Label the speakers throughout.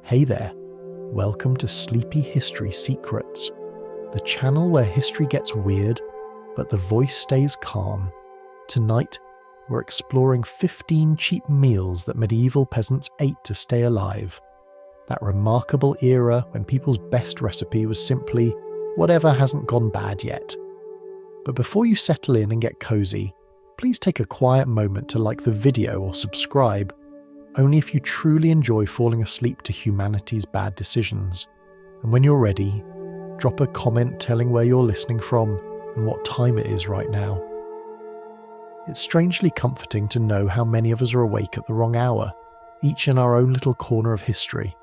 Speaker 1: Hey there, welcome to Sleepy History Secrets, the channel where history gets weird, but the voice stays calm. Tonight, we're exploring 15 cheap meals that medieval peasants ate to stay alive. That remarkable era when people's best recipe was simply whatever hasn't gone bad yet. But before you settle in and get cozy, please take a quiet moment to like the video or subscribe, only if you truly enjoy falling asleep to humanity's bad decisions. And when you're ready, drop a comment telling where you're listening from and what time it is right now. It's strangely comforting to know how many of us are awake at the wrong hour, each in our own little corner of history.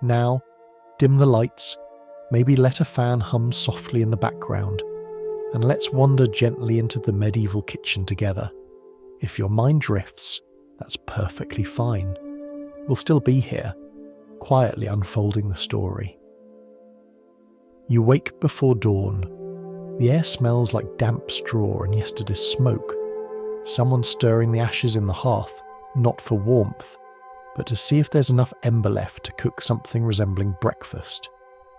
Speaker 1: Now, dim the lights, maybe let a fan hum softly in the background, and let's wander gently into the medieval kitchen together. If your mind drifts, that's perfectly fine. We'll still be here, quietly unfolding the story. You wake before dawn. The air smells like damp straw and yesterday's smoke. Someone stirring the ashes in the hearth, not for warmth, but to see if there's enough ember left to cook something resembling breakfast.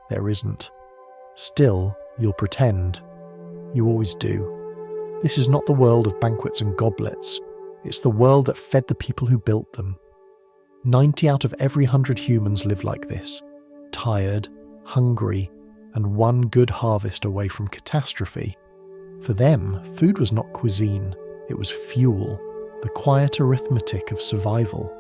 Speaker 1: There isn't. Still, you'll pretend. You always do. This is not the world of banquets and goblets. It's the world that fed the people who built them. 90 out of every 100 humans live like this. Tired, hungry, and one good harvest away from catastrophe. For them, food was not cuisine. It was fuel, the quiet arithmetic of survival.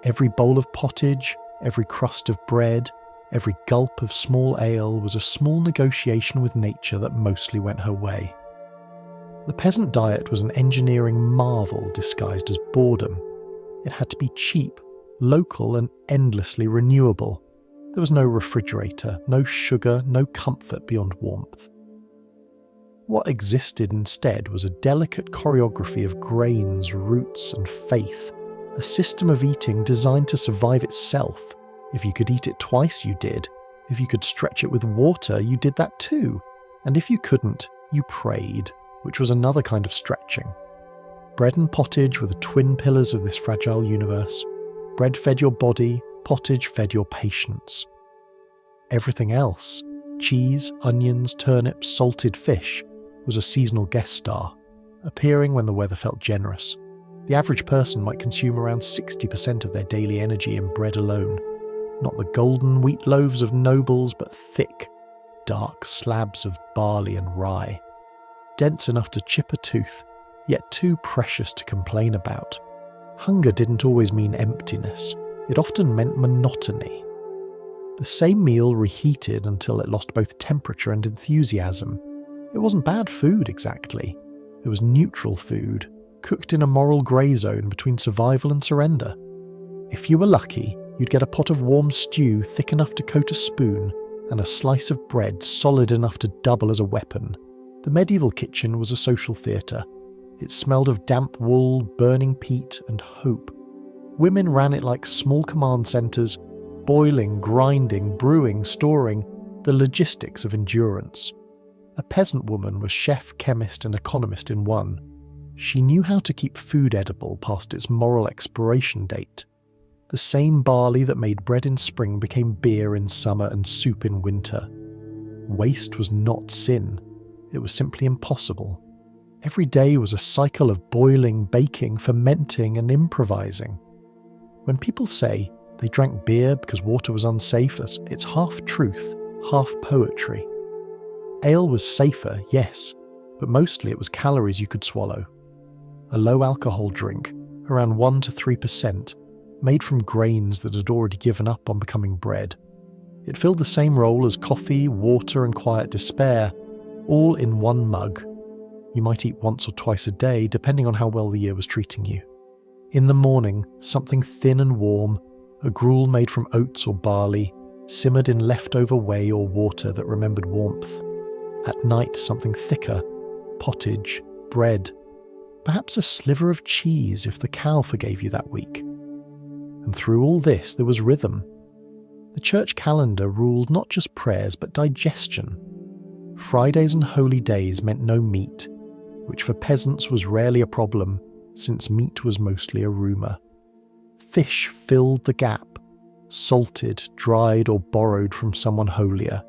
Speaker 1: Every bowl of pottage, every crust of bread, every gulp of small ale was a small negotiation with nature that mostly went her way. The peasant diet was an engineering marvel disguised as boredom. It had to be cheap, local, and endlessly renewable. There was no refrigerator, no sugar, no comfort beyond warmth. What existed instead was a delicate choreography of grains, roots, and faith, a system of eating designed to survive itself. If you could eat it twice, you did. If you could stretch it with water, you did that too. And if you couldn't, you prayed, which was another kind of stretching. Bread and pottage were the twin pillars of this fragile universe. Bread fed your body, pottage fed your patience. Everything else, cheese, onions, turnips, salted fish, was a seasonal guest star, appearing when the weather felt generous. The average person might consume around 60% of their daily energy in bread alone. Not the golden wheat loaves of nobles, but thick, dark slabs of barley and rye. Dense enough to chip a tooth, yet too precious to complain about. Hunger didn't always mean emptiness. It often meant monotony. The same meal reheated until it lost both temperature and enthusiasm. It wasn't bad food exactly. It was neutral food, cooked in a moral grey zone between survival and surrender. If you were lucky, you'd get a pot of warm stew thick enough to coat a spoon and a slice of bread solid enough to double as a weapon. The medieval kitchen was a social theatre. It smelled of damp wool, burning peat, and hope. Women ran it like small command centres, boiling, grinding, brewing, storing, the logistics of endurance. A peasant woman was chef, chemist, and economist in one. She knew how to keep food edible past its moral expiration date. The same barley that made bread in spring became beer in summer and soup in winter. Waste was not sin. It was simply impossible. Every day was a cycle of boiling, baking, fermenting, and improvising. When people say they drank beer because water was unsafe, it's half truth, half poetry. Ale was safer, yes, but mostly it was calories you could swallow. A low-alcohol drink, around 1 to 3%, made from grains that had already given up on becoming bread. It filled the same role as coffee, water, and quiet despair, all in one mug. You might eat once or twice a day, depending on how well the year was treating you. In the morning, something thin and warm, a gruel made from oats or barley, simmered in leftover whey or water that remembered warmth. At night, something thicker, pottage, bread, perhaps a sliver of cheese if the cow forgave you that week. And through all this, there was rhythm. The church calendar ruled not just prayers, but digestion. Fridays and holy days meant no meat, which for peasants was rarely a problem, since meat was mostly a rumour. Fish filled the gap. salted, dried, or borrowed from someone holier.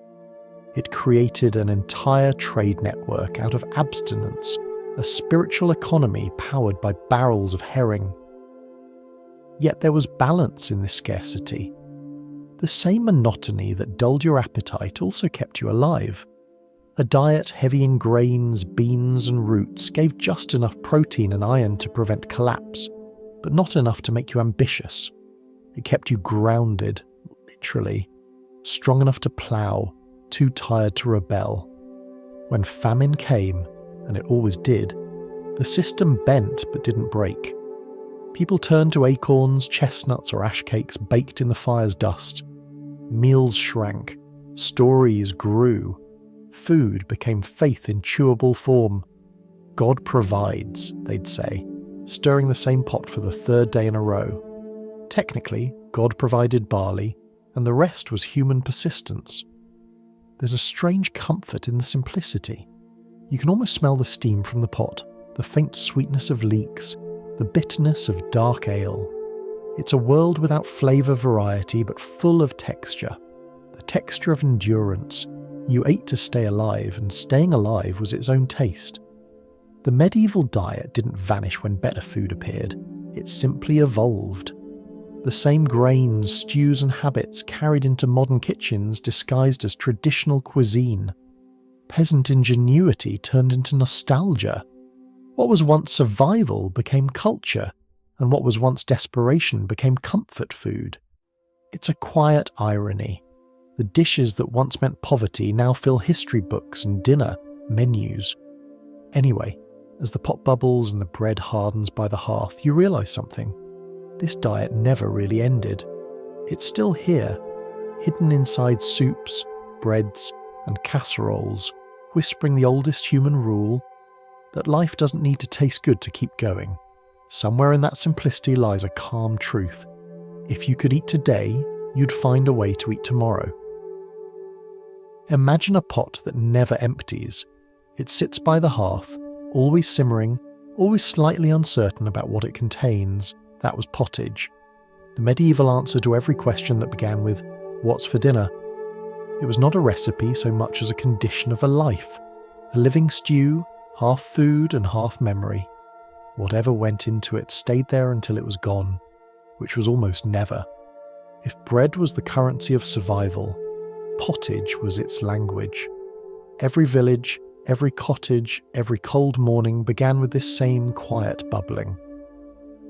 Speaker 1: It created an entire trade network out of abstinence, a spiritual economy powered by barrels of herring. Yet there was balance in this scarcity. The same monotony that dulled your appetite also kept you alive. A diet heavy in grains, beans, and roots gave just enough protein and iron to prevent collapse, but not enough to make you ambitious. It kept you grounded, literally, strong enough to plough, too tired to rebel. When famine came, and it always did, the system bent but didn't break. People turned to acorns, chestnuts, or ash cakes baked in the fire's dust. Meals shrank, stories grew, food became faith in chewable form. God provides, they'd say, stirring the same pot for the third day in a row. Technically, God provided barley, and the rest was human persistence. There's a strange comfort in the simplicity. You can almost smell the steam from the pot, the faint sweetness of leeks, the bitterness of dark ale. It's a world without flavour variety but full of texture. The texture of endurance. You ate to stay alive, and staying alive was its own taste. The medieval diet didn't vanish when better food appeared. It simply evolved. The same grains, stews and habits carried into modern kitchens disguised as traditional cuisine. Peasant ingenuity turned into nostalgia. What was once survival became culture, and what was once desperation became comfort food. It's a quiet irony. The dishes that once meant poverty now fill history books and dinner menus. Anyway, as the pot bubbles and the bread hardens by the hearth, you realise something. This diet never really ended. It's still here, hidden inside soups, breads, and casseroles, whispering the oldest human rule, that life doesn't need to taste good to keep going. Somewhere in that simplicity lies a calm truth. If you could eat today, you'd find a way to eat tomorrow. Imagine a pot that never empties. It sits by the hearth, always simmering, always slightly uncertain about what it contains. That was pottage. The medieval answer to every question that began with, "What's for dinner?" It was not a recipe so much as a condition of a life. A living stew, half food and half memory. Whatever went into it stayed there until it was gone, which was almost never. If bread was the currency of survival, pottage was its language. Every village, every cottage, every cold morning began with this same quiet bubbling.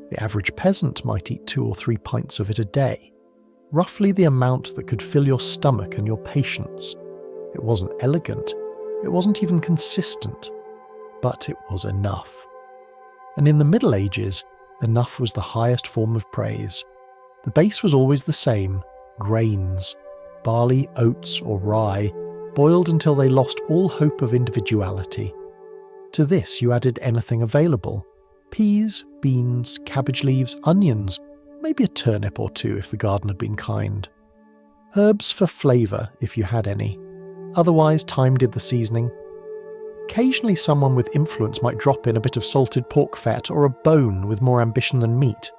Speaker 1: The average peasant might eat 2 or 3 pints of it a day, roughly the amount that could fill your stomach and your patience. It wasn't elegant, it wasn't even consistent, but it was enough. And in the Middle Ages, enough was the highest form of praise. The base was always the same, grains, barley, oats or rye, boiled until they lost all hope of individuality. To this you added anything available. Peas, beans, cabbage leaves, onions, maybe a turnip or 2 if the garden had been kind. Herbs for flavour if you had any. Otherwise, time did the seasoning. Occasionally someone with influence might drop in a bit of salted pork fat or a bone with more ambition than meat.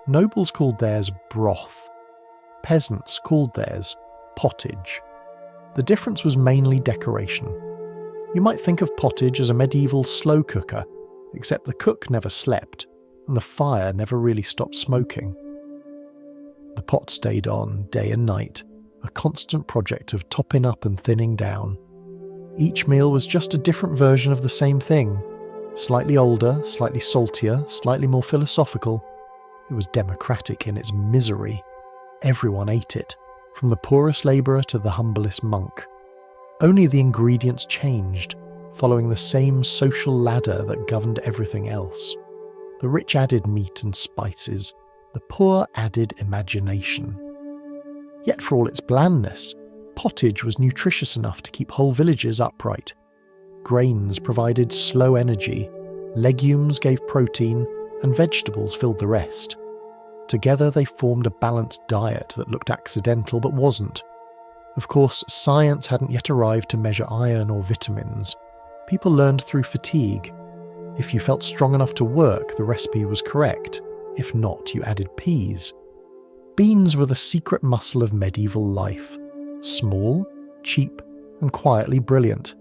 Speaker 1: Nobles called theirs broth. Peasants called theirs pottage. The difference was mainly decoration. You might think of pottage as a medieval slow cooker, except the cook never slept, and the fire never really stopped smoking. The pot stayed on day and night, a constant project of topping up and thinning down. Each meal was just a different version of the same thing, slightly older, slightly saltier, slightly more philosophical. It was democratic in its misery. Everyone ate it, from the poorest labourer to the humblest monk. Only the ingredients changed, following the same social ladder that governed everything else. The rich added meat and spices, the poor added imagination. Yet for all its blandness, pottage was nutritious enough to keep whole villages upright. Grains provided slow energy, legumes gave protein, and vegetables filled the rest. Together they formed a balanced diet that looked accidental but wasn't. Of course, science hadn't yet arrived to measure iron or vitamins. People learned through fatigue. If you felt strong enough to work, the recipe was correct. If not, you added peas. Beans were the secret muscle of medieval life. Small, cheap, and quietly brilliant.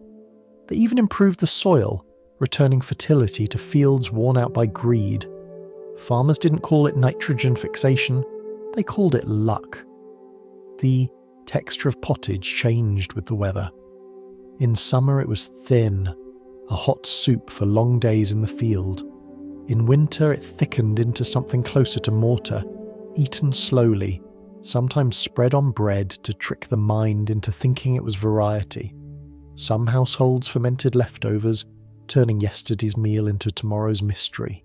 Speaker 1: They even improved the soil, returning fertility to fields worn out by greed. Farmers didn't call it nitrogen fixation, they called it luck. The texture of pottage changed with the weather. In summer it was thin, a hot soup for long days in the field. In winter it thickened into something closer to mortar, eaten slowly, sometimes spread on bread to trick the mind into thinking it was variety. Some households fermented leftovers, turning yesterday's meal into tomorrow's mystery.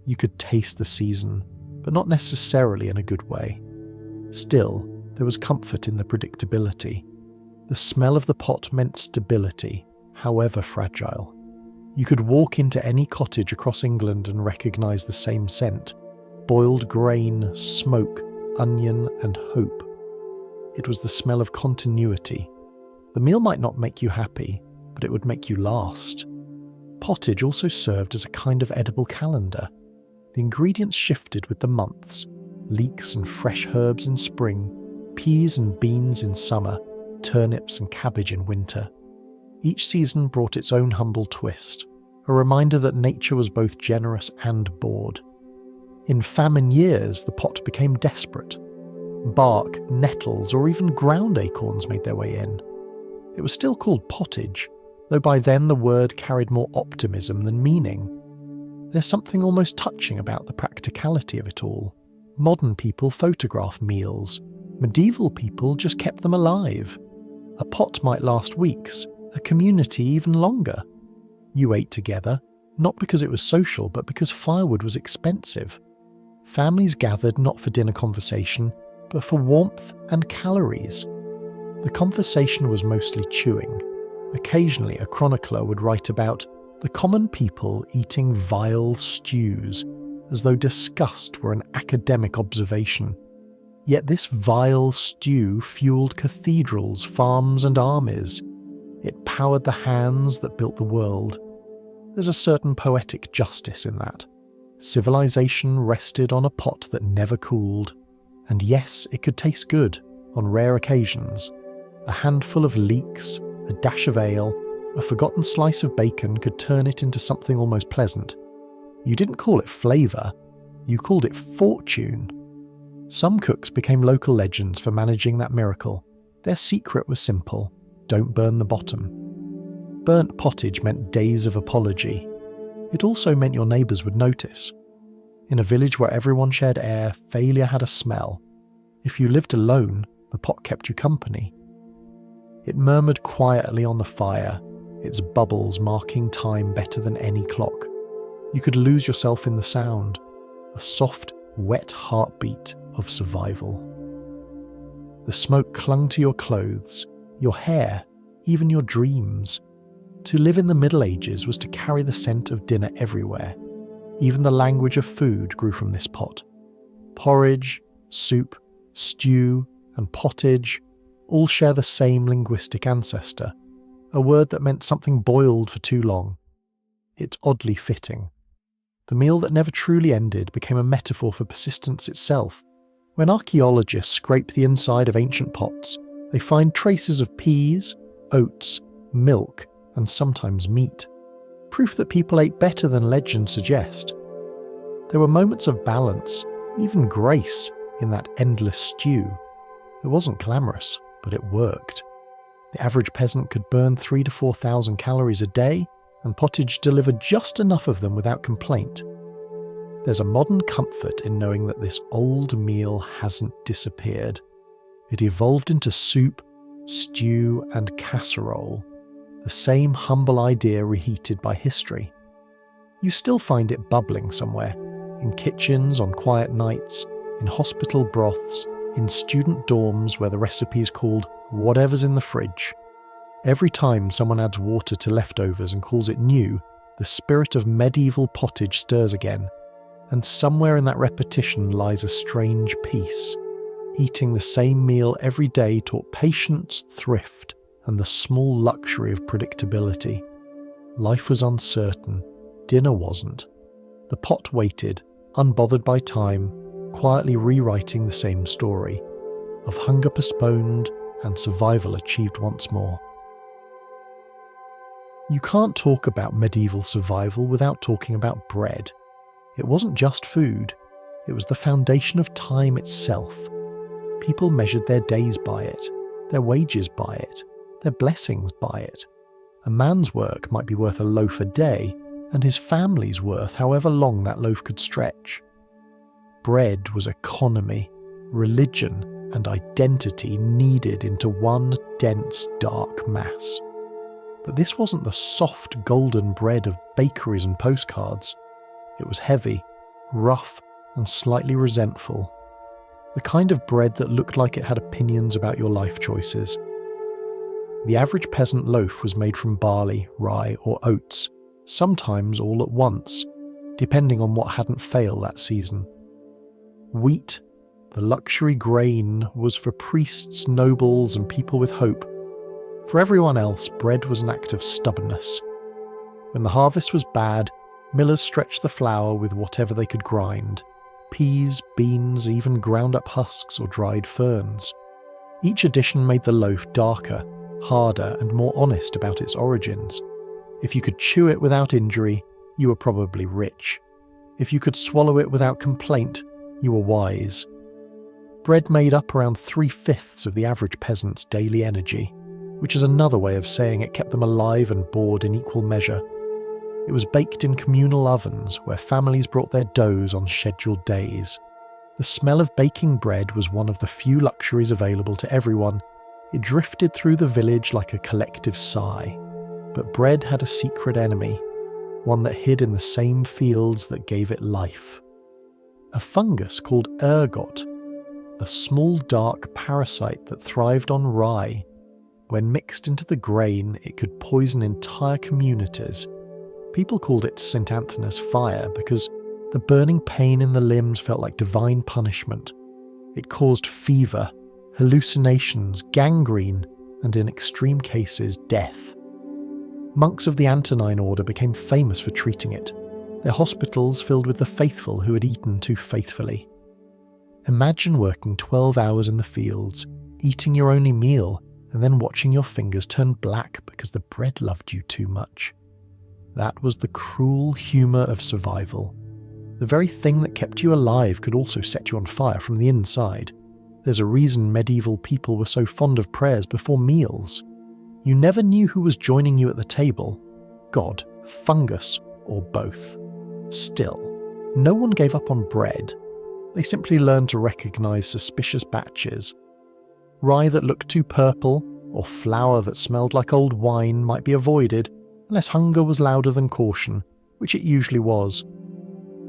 Speaker 1: You could taste the season, but not necessarily in a good way. Still, there was comfort in the predictability. The smell of the pot meant stability, however fragile. You could walk into any cottage across England and recognise the same scent: boiled grain, smoke, onion, and hope. It was the smell of continuity. The meal might not make you happy, but it would make you last. Pottage also served as a kind of edible calendar. The ingredients shifted with the months: leeks and fresh herbs in spring, peas and beans in summer, turnips and cabbage in winter. Each season brought its own humble twist, a reminder that nature was both generous and bored. In famine years, the pot became desperate. Bark, nettles, or even ground acorns made their way in. It was still called pottage, though by then the word carried more optimism than meaning. There's something almost touching about the practicality of it all. Modern people photograph meals. Medieval people just kept them alive. A pot might last weeks, a community even longer. You ate together, not because it was social, but because firewood was expensive. Families gathered not for dinner conversation, but for warmth and calories. The conversation was mostly chewing. Occasionally a chronicler would write about the common people eating vile stews, as though disgust were an academic observation. Yet this vile stew fueled cathedrals, farms, and armies. It powered the hands that built the world. There's a certain poetic justice in that. Civilization rested on a pot that never cooled. And yes, it could taste good, on rare occasions. A handful of leeks, a dash of ale, a forgotten slice of bacon could turn it into something almost pleasant. You didn't call it flavour, you called it fortune. Some cooks became local legends for managing that miracle. Their secret was simple: don't burn the bottom. Burnt pottage meant days of apology. It also meant your neighbours would notice. In a village where everyone shared air, failure had a smell. If you lived alone, the pot kept you company. It murmured quietly on the fire, its bubbles marking time better than any clock. You could lose yourself in the sound, a soft, wet heartbeat of survival. The smoke clung to your clothes, your hair, even your dreams. To live in the Middle Ages was to carry the scent of dinner everywhere. Even the language of food grew from this pot. Porridge, soup, stew, and pottage all share the same linguistic ancestor, a word that meant something boiled for too long. It's oddly fitting. The meal that never truly ended became a metaphor for persistence itself. When archaeologists scrape the inside of ancient pots, they find traces of peas, oats, milk, and sometimes meat. Proof that people ate better than legends suggest. There were moments of balance, even grace, in that endless stew. It wasn't glamorous, but it worked. The average peasant could burn 3,000 to 4,000 calories a day, and pottage delivered just enough of them without complaint. There's a modern comfort in knowing that this old meal hasn't disappeared. It evolved into soup, stew, and casserole, the same humble idea reheated by history. You still find it bubbling somewhere, in kitchens on quiet nights, in hospital broths, in student dorms where the recipe is called whatever's in the fridge. Every time someone adds water to leftovers and calls it new, the spirit of medieval pottage stirs again, and somewhere in that repetition lies a strange peace. Eating the same meal every day taught patience, thrift, and the small luxury of predictability. Life was uncertain, dinner wasn't. The pot waited, unbothered by time, quietly rewriting the same story of hunger postponed and survival achieved once more. You can't talk about medieval survival without talking about bread. It wasn't just food, it was the foundation of time itself. People measured their days by it, their wages by it, their blessings by it. A man's work might be worth a loaf a day, and his family's worth however long that loaf could stretch. Bread was economy, religion, and identity kneaded into one dense, dark mass. But this wasn't the soft, golden bread of bakeries and postcards. It was heavy, rough, and slightly resentful. The kind of bread that looked like it had opinions about your life choices. The average peasant loaf was made from barley, rye, or oats, sometimes all at once, depending on what hadn't failed that season. Wheat, the luxury grain, was for priests, nobles, and people with hope. For everyone else, bread was an act of stubbornness. When the harvest was bad, millers stretched the flour with whatever they could grind: peas, beans, even ground up husks or dried ferns. Each addition made the loaf darker, harder, and more honest about its origins. If you could chew it without injury, you were probably rich. If you could swallow it without complaint, you were wise. Bread made up around 3/5 of the average peasant's daily energy, which is another way of saying it kept them alive and bored in equal measure. It was baked in communal ovens where families brought their doughs on scheduled days. The smell of baking bread was one of the few luxuries available to everyone. It drifted through the village like a collective sigh. But bread had a secret enemy, one that hid in the same fields that gave it life. A fungus called ergot, a small dark parasite that thrived on rye. When mixed into the grain, it could poison entire communities. People called it St. Anthony's fire because the burning pain in the limbs felt like divine punishment. It caused fever, hallucinations, gangrene, and in extreme cases, death. Monks of the Antonine order became famous for treating it, their hospitals filled with the faithful who had eaten too faithfully. Imagine working 12 hours in the fields, eating your only meal, and then watching your fingers turn black because the bread loved you too much. That was the cruel humour of survival. The very thing that kept you alive could also set you on fire from the inside. There's a reason medieval people were so fond of prayers before meals. You never knew who was joining you at the table: God, fungus, or both. Still, no one gave up on bread. They simply learned to recognise suspicious batches. Rye that looked too purple, or flour that smelled like old wine might be avoided, unless hunger was louder than caution, which it usually was.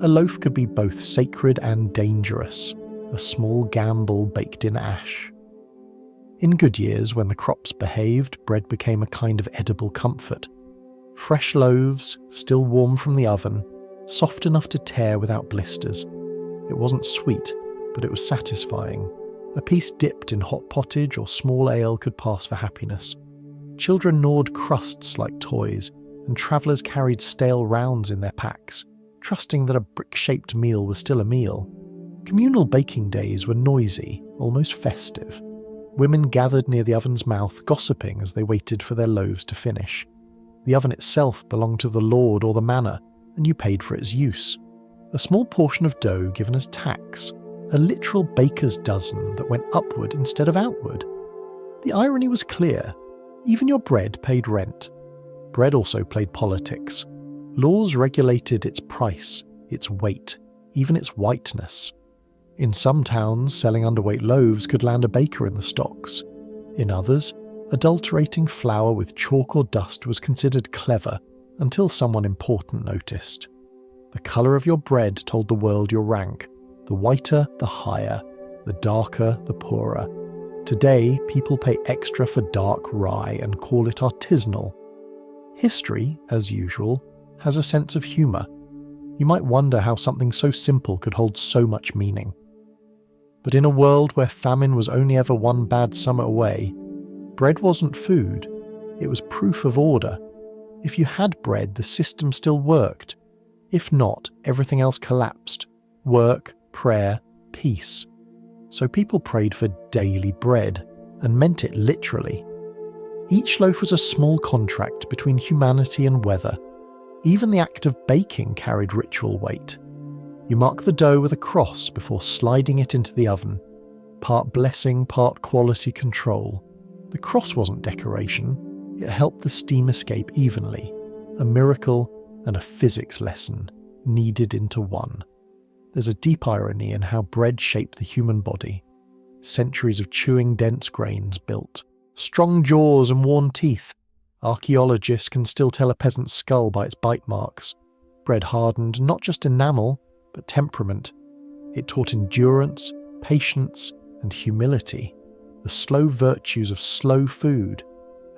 Speaker 1: A loaf could be both sacred and dangerous, a small gamble baked in ash. In good years, when the crops behaved, bread became a kind of edible comfort. Fresh loaves, still warm from the oven, soft enough to tear without blisters. It wasn't sweet, but it was satisfying. A piece dipped in hot pottage or small ale could pass for happiness. Children gnawed crusts like toys, and travellers carried stale rounds in their packs, trusting that a brick-shaped meal was still a meal. Communal baking days were noisy, almost festive. Women gathered near the oven's mouth, gossiping as they waited for their loaves to finish. The oven itself belonged to the lord or the manor, and you paid for its use. A small portion of dough given as tax, a literal baker's dozen that went upward instead of outward. The irony was clear. Even your bread paid rent. Bread also played politics. Laws regulated its price, its weight, even its whiteness. In some towns, selling underweight loaves could land a baker in the stocks. In others, adulterating flour with chalk or dust was considered clever until someone important noticed. The colour of your bread told the world your rank. The whiter, the higher. The darker, the poorer. Today, people pay extra for dark rye and call it artisanal. History, as usual, has a sense of humour. You might wonder how something so simple could hold so much meaning. But in a world where famine was only ever one bad summer away, bread wasn't food, it was proof of order. If you had bread, the system still worked. If not, everything else collapsed. Work, prayer, peace. So people prayed for daily bread, and meant it literally. Each loaf was a small contract between humanity and weather. Even the act of baking carried ritual weight. You mark the dough with a cross before sliding it into the oven. Part blessing, part quality control. The cross wasn't decoration, it helped the steam escape evenly. A miracle and a physics lesson kneaded into one. There's a deep irony in how bread shaped the human body. Centuries of chewing dense grains built strong jaws and worn teeth. Archaeologists can still tell a peasant's skull by its bite marks. Bread hardened not just enamel, but temperament. It taught endurance, patience, and humility, the slow virtues of slow food.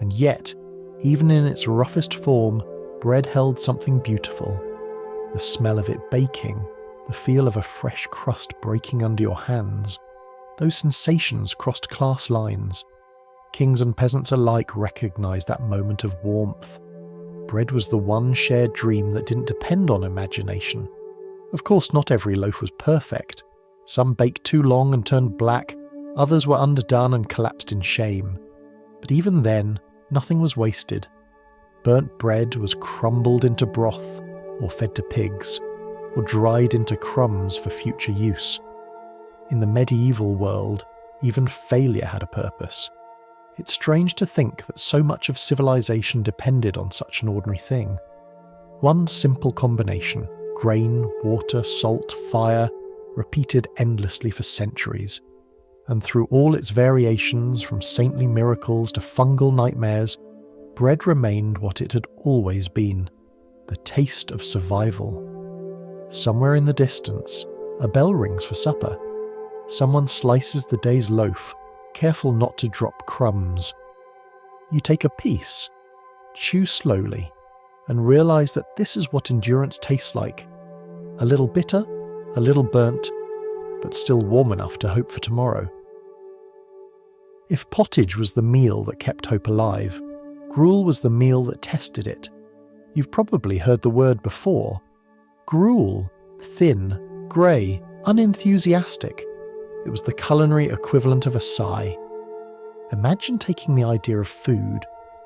Speaker 1: And yet, even in its roughest form, bread held something beautiful. The smell of it baking, the feel of a fresh crust breaking under your hands. Those sensations crossed class lines. Kings and peasants alike recognized that moment of warmth. Bread was the one shared dream that didn't depend on imagination. Of course, not every loaf was perfect. Some baked too long and turned black, others were underdone and collapsed in shame. But even then, nothing was wasted. Burnt bread was crumbled into broth, or fed to pigs, or dried into crumbs for future use. In the medieval world, even failure had a purpose. It's strange to think that so much of civilization depended on such an ordinary thing. One simple combination, grain, water, salt, fire, repeated endlessly for centuries. And through all its variations, from saintly miracles to fungal nightmares, bread remained what it had always been, the taste of survival. Somewhere in the distance, a bell rings for supper. Someone slices the day's loaf, careful not to drop crumbs. You take a piece, chew slowly, and realize that this is what endurance tastes like. A little bitter, a little burnt, but still warm enough to hope for tomorrow. If pottage was the meal that kept hope alive, gruel was the meal that tested it. You've probably heard the word before. Gruel, thin, grey, unenthusiastic. It was the culinary equivalent of a sigh. Imagine taking the idea of food,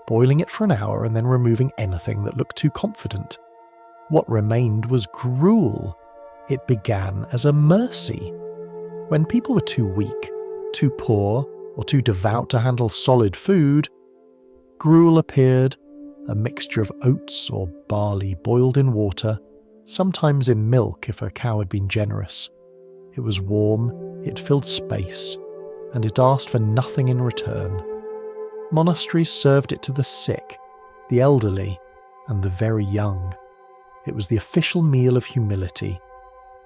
Speaker 1: boiling it for an hour and then removing anything that looked too confident. What remained was gruel. It began as a mercy. When people were too weak, too poor, or too devout to handle solid food, gruel appeared, a mixture of oats or barley boiled in water, sometimes in milk if a cow had been generous. It was warm, it filled space, and it asked for nothing in return. Monasteries served it to the sick, the elderly, and the very young. It was the official meal of humility.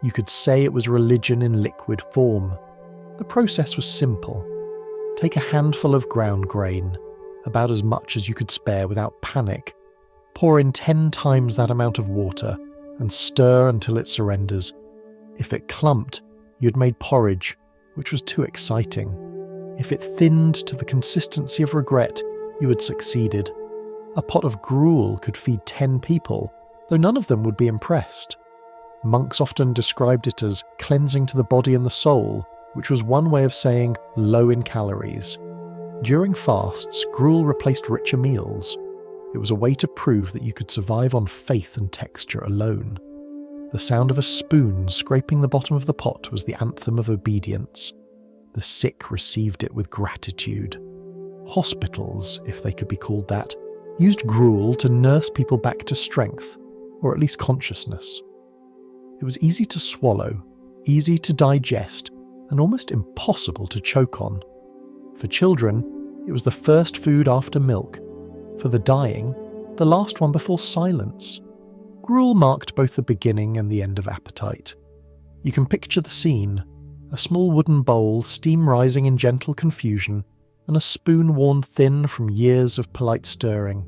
Speaker 1: You could say it was religion in liquid form. The process was simple. Take a handful of ground grain, about as much as you could spare without panic. Pour in 10 times that amount of water and stir until it surrenders. If it clumped, you'd made porridge, which was too exciting. If it thinned to the consistency of regret, you had succeeded. A pot of gruel could feed 10 people, though none of them would be impressed. Monks often described it as cleansing to the body and the soul, which was one way of saying low in calories. During fasts, gruel replaced richer meals. It was a way to prove that you could survive on faith and texture alone. The sound of a spoon scraping the bottom of the pot was the anthem of obedience. The sick received it with gratitude. Hospitals, if they could be called that, used gruel to nurse people back to strength, or at least consciousness. It was easy to swallow, easy to digest, and almost impossible to choke on. For children, it was the first food after milk. For the dying, the last one before silence. Gruel marked both the beginning and the end of appetite. You can picture the scene: a small wooden bowl, steam rising in gentle confusion, and a spoon worn thin from years of polite stirring.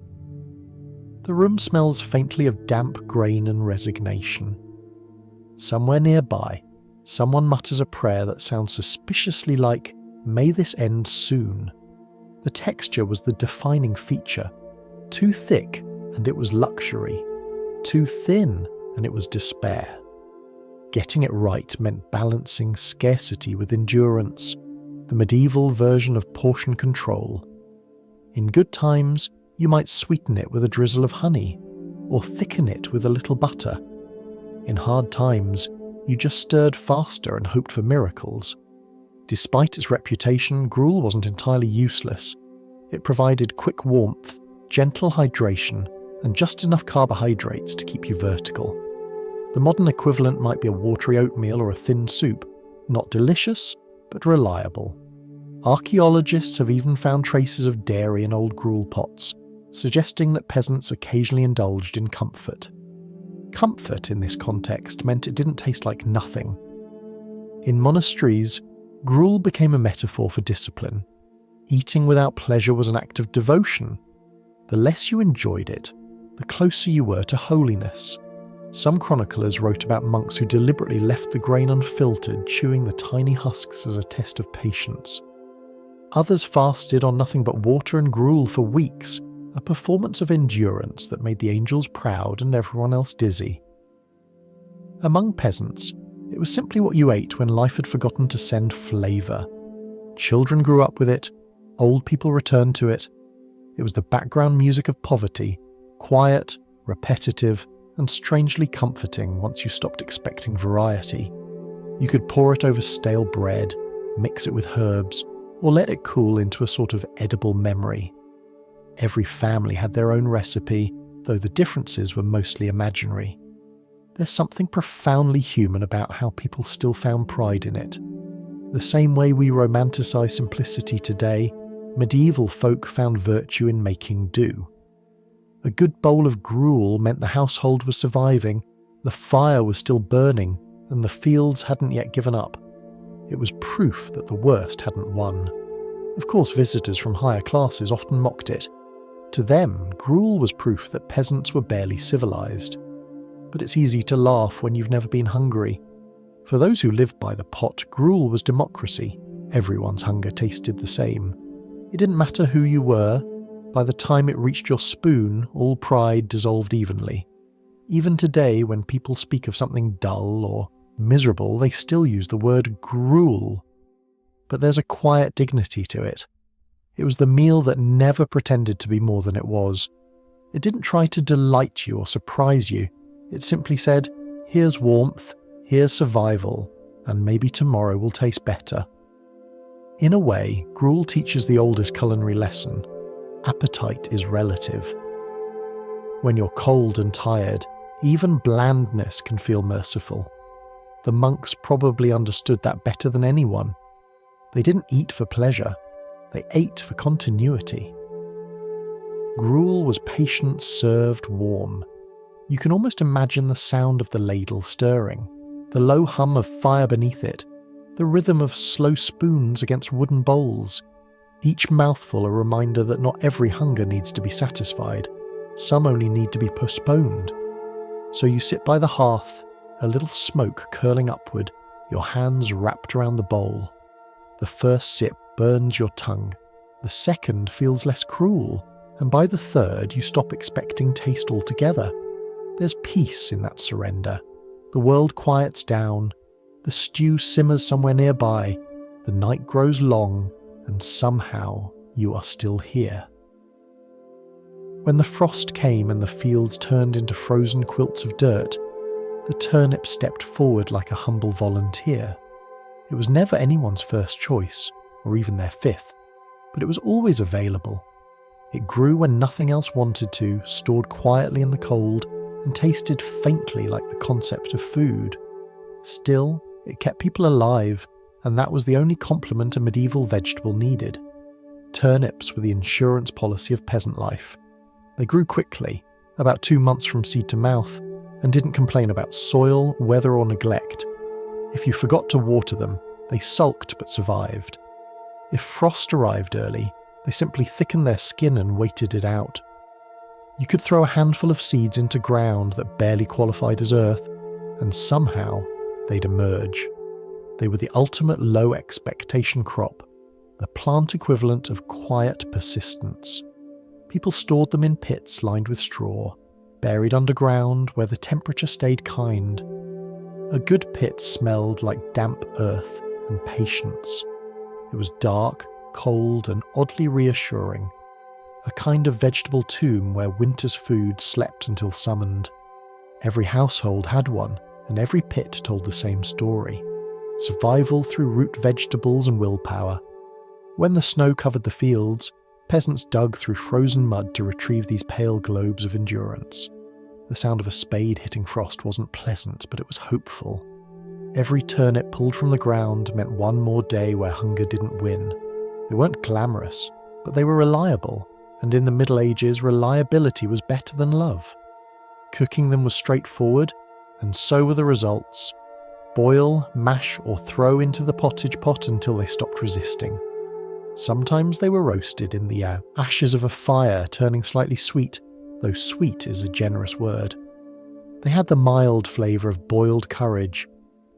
Speaker 1: The room smells faintly of damp grain and resignation. Somewhere nearby, someone mutters a prayer that sounds suspiciously like, "May this end soon." The texture was the defining feature. Too thick, and it was luxury. Too thin, and it was despair. getting it right meant balancing scarcity with endurance, the medieval version of portion control. In good times, you might sweeten it with a drizzle of honey, or thicken it with a little butter. In hard times, you just stirred faster and hoped for miracles. Despite its reputation, gruel wasn't entirely useless. It provided quick warmth, gentle hydration, and just enough carbohydrates to keep you vertical. The modern equivalent might be a watery oatmeal or a thin soup, not delicious, but reliable. Archaeologists have even found traces of dairy in old gruel pots, suggesting that peasants occasionally indulged in comfort. Comfort in this context meant it didn't taste like nothing. In monasteries, gruel became a metaphor for discipline. Eating without pleasure was an act of devotion. The less you enjoyed it, the closer you were to holiness. Some chroniclers wrote about monks who deliberately left the grain unfiltered, chewing the tiny husks as a test of patience. Others fasted on nothing but water and gruel for weeks, a performance of endurance that made the angels proud and everyone else dizzy. Among peasants, it was simply what you ate when life had forgotten to send flavour. Children grew up with it, old people returned to it. It was the background music of poverty, quiet, repetitive, and strangely comforting once you stopped expecting variety. You could pour it over stale bread, mix it with herbs, or let it cool into a sort of edible memory. Every family had their own recipe, though the differences were mostly imaginary. There's something profoundly human about how people still found pride in it. The same way we romanticize simplicity today, medieval folk found virtue in making do. A good bowl of gruel meant the household was surviving, the fire was still burning, and the fields hadn't yet given up. It was proof that the worst hadn't won. Of course, visitors from higher classes often mocked it. To them, gruel was proof that peasants were barely civilized. But it's easy to laugh when you've never been hungry. For those who lived by the pot, gruel was democracy. Everyone's hunger tasted the same. It didn't matter who you were. By the time it reached your spoon, all pride dissolved evenly. Even today, when people speak of something dull or miserable, they still use the word gruel. But there's a quiet dignity to it. It was the meal that never pretended to be more than it was. It didn't try to delight you or surprise you. It simply said, here's warmth, here's survival, and maybe tomorrow will taste better. In a way, gruel teaches the oldest culinary lesson. Appetite is relative. When you're cold and tired, even blandness can feel merciful. The monks probably understood that better than anyone. They didn't eat for pleasure, they ate for continuity. Gruel was patience served warm. You can almost imagine the sound of the ladle stirring, the low hum of fire beneath it, the rhythm of slow spoons against wooden bowls. Each mouthful a reminder that not every hunger needs to be satisfied. Some only need to be postponed. So you sit by the hearth, a little smoke curling upward, your hands wrapped around the bowl. The first sip burns your tongue. The second feels less cruel. And by the third, you stop expecting taste altogether. There's peace in that surrender. The world quiets down. The stew simmers somewhere nearby. The night grows long. And somehow you are still here. When the frost came and the fields turned into frozen quilts of dirt, the turnip stepped forward like a humble volunteer. It was never anyone's first choice, or even their fifth, but it was always available. It grew when nothing else wanted to, stored quietly in the cold, and tasted faintly like the concept of food. Still, it kept people alive, and that was the only complement a medieval vegetable needed. Turnips were the insurance policy of peasant life. They grew quickly, about 2 months from seed to mouth, and didn't complain about soil, weather, or neglect. If you forgot to water them, they sulked but survived. If frost arrived early, they simply thickened their skin and waited it out. You could throw a handful of seeds into ground that barely qualified as earth, and somehow they'd emerge. They were the ultimate low expectation crop, the plant equivalent of quiet persistence. People stored them in pits lined with straw, buried underground where the temperature stayed kind. A good pit smelled like damp earth and patience. It was dark, cold, and oddly reassuring. A kind of vegetable tomb where winter's food slept until summoned. Every household had one, and every pit told the same story. Survival through root vegetables and willpower. When the snow covered the fields, peasants dug through frozen mud to retrieve these pale globes of endurance. The sound of a spade hitting frost wasn't pleasant, but it was hopeful. Every turnip pulled from the ground meant one more day where hunger didn't win. They weren't glamorous, but they were reliable, and in the Middle Ages, reliability was better than love. Cooking them was straightforward, and so were the results. Boil, mash, or throw into the pottage pot until they stopped resisting. Sometimes they were roasted in the ashes of a fire, turning slightly sweet, though sweet is a generous word. They had the mild flavour of boiled courage,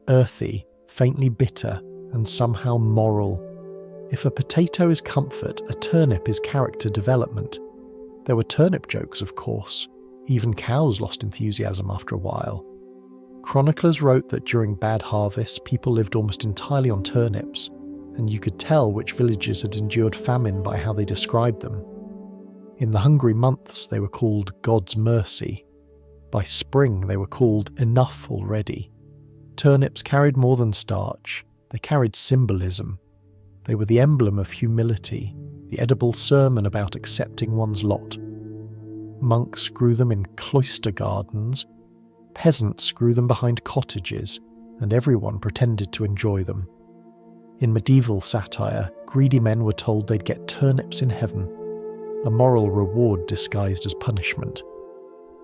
Speaker 1: earthy, faintly bitter, and somehow moral. If a potato is comfort, a turnip is character development. There were turnip jokes, of course. Even cows lost enthusiasm after a while. Chroniclers wrote that during bad harvests, people lived almost entirely on turnips, and you could tell which villages had endured famine by how they described them. In the hungry months, they were called God's mercy. By spring, they were called enough already. Turnips carried more than starch. They carried symbolism. They were the emblem of humility, the edible sermon about accepting one's lot. Monks grew them in cloister gardens. Peasants grew them behind cottages, and everyone pretended to enjoy them. In medieval satire, greedy men were told they'd get turnips in heaven, a moral reward disguised as punishment.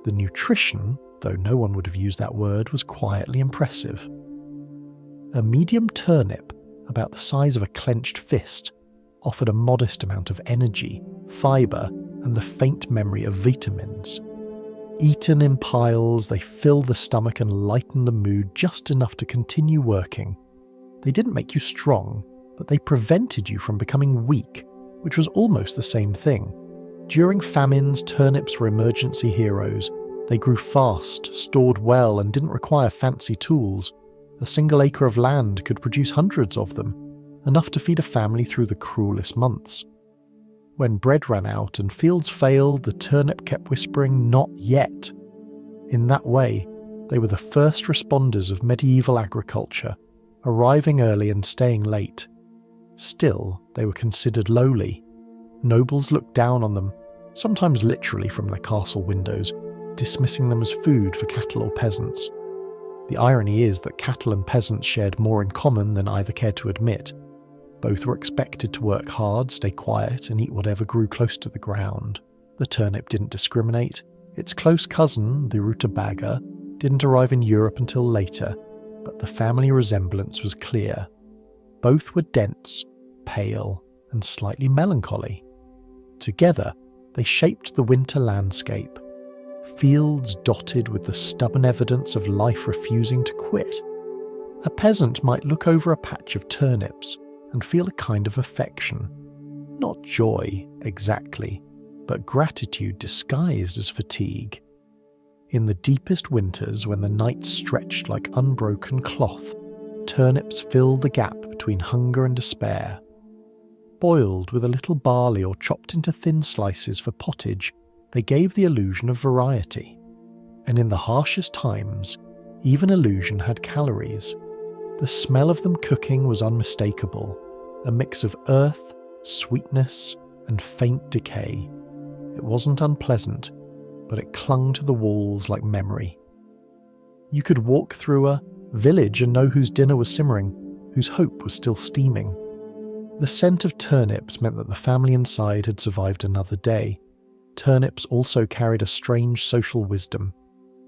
Speaker 1: The nutrition, though no one would have used that word, was quietly impressive. A medium turnip, about the size of a clenched fist, offered a modest amount of energy, fibre, and the faint memory of vitamins. Eaten in piles, they filled the stomach and lightened the mood just enough to continue working. They didn't make you strong, but they prevented you from becoming weak, which was almost the same thing. During famines, turnips were emergency heroes. They grew fast, stored well, and didn't require fancy tools. A single acre of land could produce hundreds of them, enough to feed a family through the cruelest months. When bread ran out and fields failed, the turnip kept whispering, "Not yet." In that way, they were the first responders of medieval agriculture, arriving early and staying late. Still, they were considered lowly. Nobles looked down on them, sometimes literally from their castle windows, dismissing them as food for cattle or peasants. The irony is that cattle and peasants shared more in common than either cared to admit. Both were expected to work hard, stay quiet, and eat whatever grew close to the ground. The turnip didn't discriminate. Its close cousin, the rutabaga, didn't arrive in Europe until later, but the family resemblance was clear. Both were dense, pale, and slightly melancholy. Together, they shaped the winter landscape. Fields dotted with the stubborn evidence of life refusing to quit. A peasant might look over a patch of turnips and feel a kind of affection. Not joy, exactly, but gratitude disguised as fatigue. In the deepest winters, when the nights stretched like unbroken cloth, turnips filled the gap between hunger and despair. Boiled with a little barley or chopped into thin slices for pottage, they gave the illusion of variety. And in the harshest times, even illusion had calories. The smell of them cooking was unmistakable, a mix of earth, sweetness, and faint decay. It wasn't unpleasant, but it clung to the walls like memory. You could walk through a village and know whose dinner was simmering, whose hope was still steaming. The scent of turnips meant that the family inside had survived another day. Turnips also carried a strange social wisdom.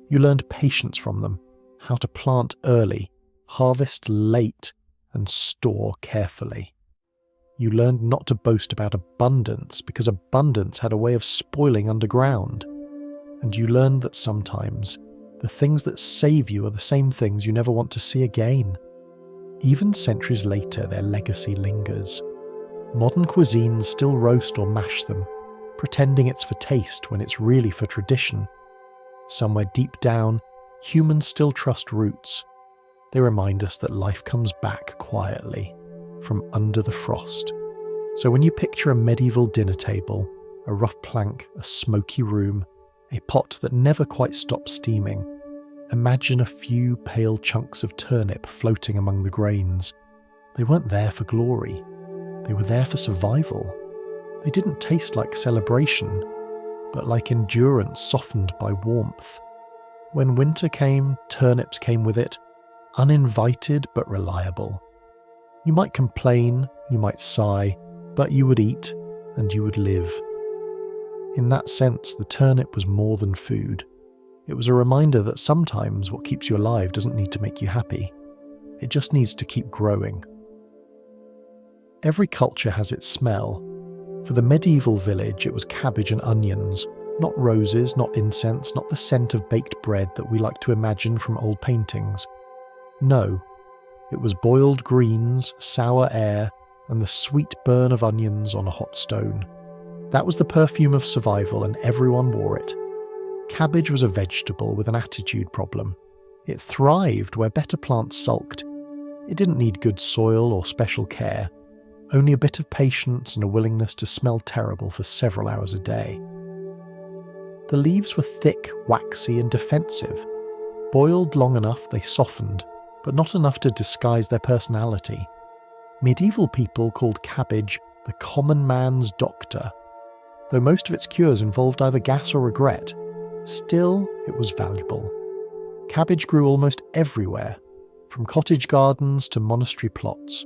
Speaker 1: You learned patience from them, how to plant early, harvest late, and store carefully. You learned not to boast about abundance, because abundance had a way of spoiling underground. And you learned that sometimes the things that save you are the same things you never want to see again. Even centuries later, their legacy lingers. Modern cuisines still roast or mash them, pretending it's for taste when it's really for tradition. Somewhere deep down, humans still trust roots. They remind us that life comes back quietly, from under the frost. So when you picture a medieval dinner table, a rough plank, a smoky room, a pot that never quite stops steaming, imagine a few pale chunks of turnip floating among the grains. They weren't there for glory. They were there for survival. They didn't taste like celebration, but like endurance softened by warmth. When winter came, turnips came with it, uninvited but reliable. You might complain, you might sigh, but you would eat and you would live. In that sense, the turnip was more than food. It was a reminder that sometimes what keeps you alive doesn't need to make you happy. It just needs to keep growing. Every culture has its smell. For the medieval village, it was cabbage and onions, not roses, not incense, not the scent of baked bread that we like to imagine from old paintings. No, it was boiled greens, sour air, and the sweet burn of onions on a hot stone. That was the perfume of survival, and everyone wore it. Cabbage was a vegetable with an attitude problem. It thrived where better plants sulked. It didn't need good soil or special care, only a bit of patience and a willingness to smell terrible for several hours a day. The leaves were thick, waxy, and defensive. Boiled long enough, they softened, but not enough to disguise their personality. Medieval people called cabbage the common man's doctor. Though most of its cures involved either gas or regret, still it was valuable. Cabbage grew almost everywhere, from cottage gardens to monastery plots.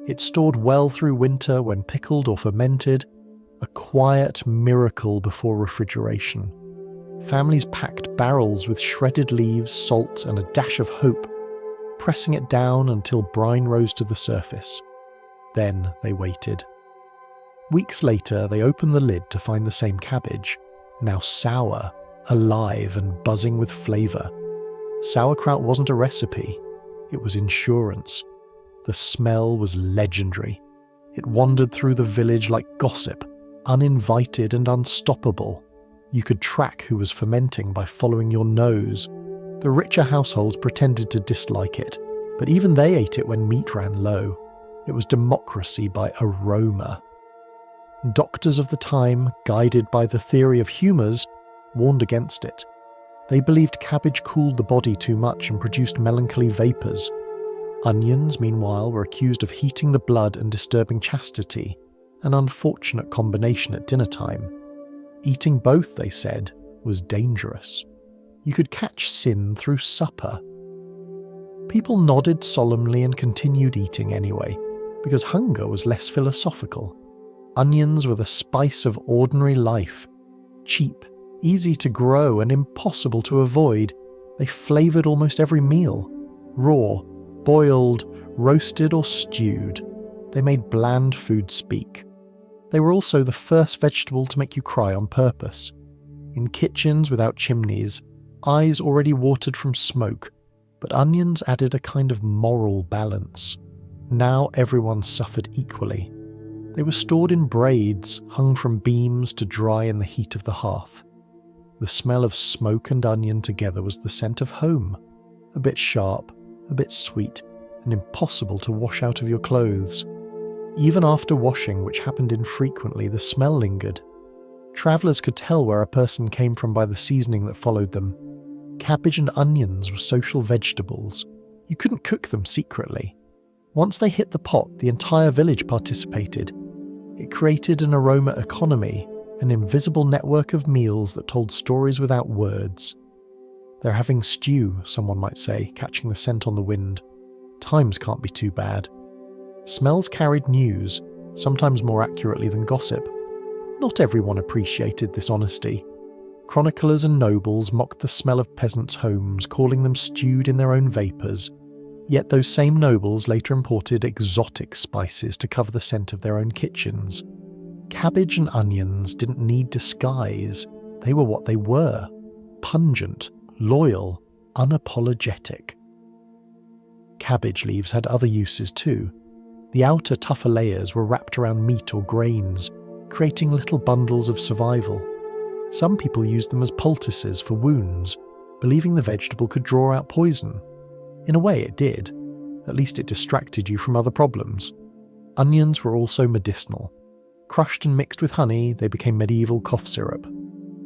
Speaker 1: It stored well through winter when pickled or fermented, a quiet miracle before refrigeration. Families packed barrels with shredded leaves, salt, and a dash of hope, pressing it down until brine rose to the surface. Then they waited. Weeks later, they opened the lid to find the same cabbage, now sour, alive, and buzzing with flavour. Sauerkraut wasn't a recipe, it was insurance. The smell was legendary. It wandered through the village like gossip, uninvited and unstoppable. You could track who was fermenting by following your nose. The richer households pretended to dislike it, but even they ate it when meat ran low. It was democracy by aroma. Doctors of the time, guided by the theory of humours, warned against it. They believed cabbage cooled the body too much and produced melancholy vapours. Onions, meanwhile, were accused of heating the blood and disturbing chastity, an unfortunate combination at dinner time. Eating both, they said, was dangerous. You could catch sin through supper. People nodded solemnly and continued eating anyway, because hunger was less philosophical. Onions were the spice of ordinary life. Cheap, easy to grow, and impossible to avoid, they flavoured almost every meal. Raw, boiled, roasted or stewed, they made bland food speak. They were also the first vegetable to make you cry on purpose. In kitchens without chimneys, eyes already watered from smoke, but onions added a kind of moral balance. Now everyone suffered equally. They were stored in braids, hung from beams to dry in the heat of the hearth. The smell of smoke and onion together was the scent of home, a bit sharp, a bit sweet, and impossible to wash out of your clothes. Even after washing, which happened infrequently, the smell lingered. Travellers could tell where a person came from by the seasoning that followed them. Cabbage and onions were social vegetables. You couldn't cook them secretly. Once they hit the pot, the entire village participated. It created an aroma economy, an invisible network of meals that told stories without words. They're having stew, someone might say, catching the scent on the wind. Times can't be too bad. Smells carried news, sometimes more accurately than gossip. Not everyone appreciated this honesty. Chroniclers and nobles mocked the smell of peasants' homes, calling them stewed in their own vapours. Yet those same nobles later imported exotic spices to cover the scent of their own kitchens. Cabbage and onions didn't need disguise. They were what they were. Pungent, loyal, unapologetic. Cabbage leaves had other uses too. The outer, tougher layers were wrapped around meat or grains, creating little bundles of survival. Some people used them as poultices for wounds, believing the vegetable could draw out poison. In a way it did. At least it distracted you from other problems. Onions were also medicinal. Crushed and mixed with honey, they became medieval cough syrup.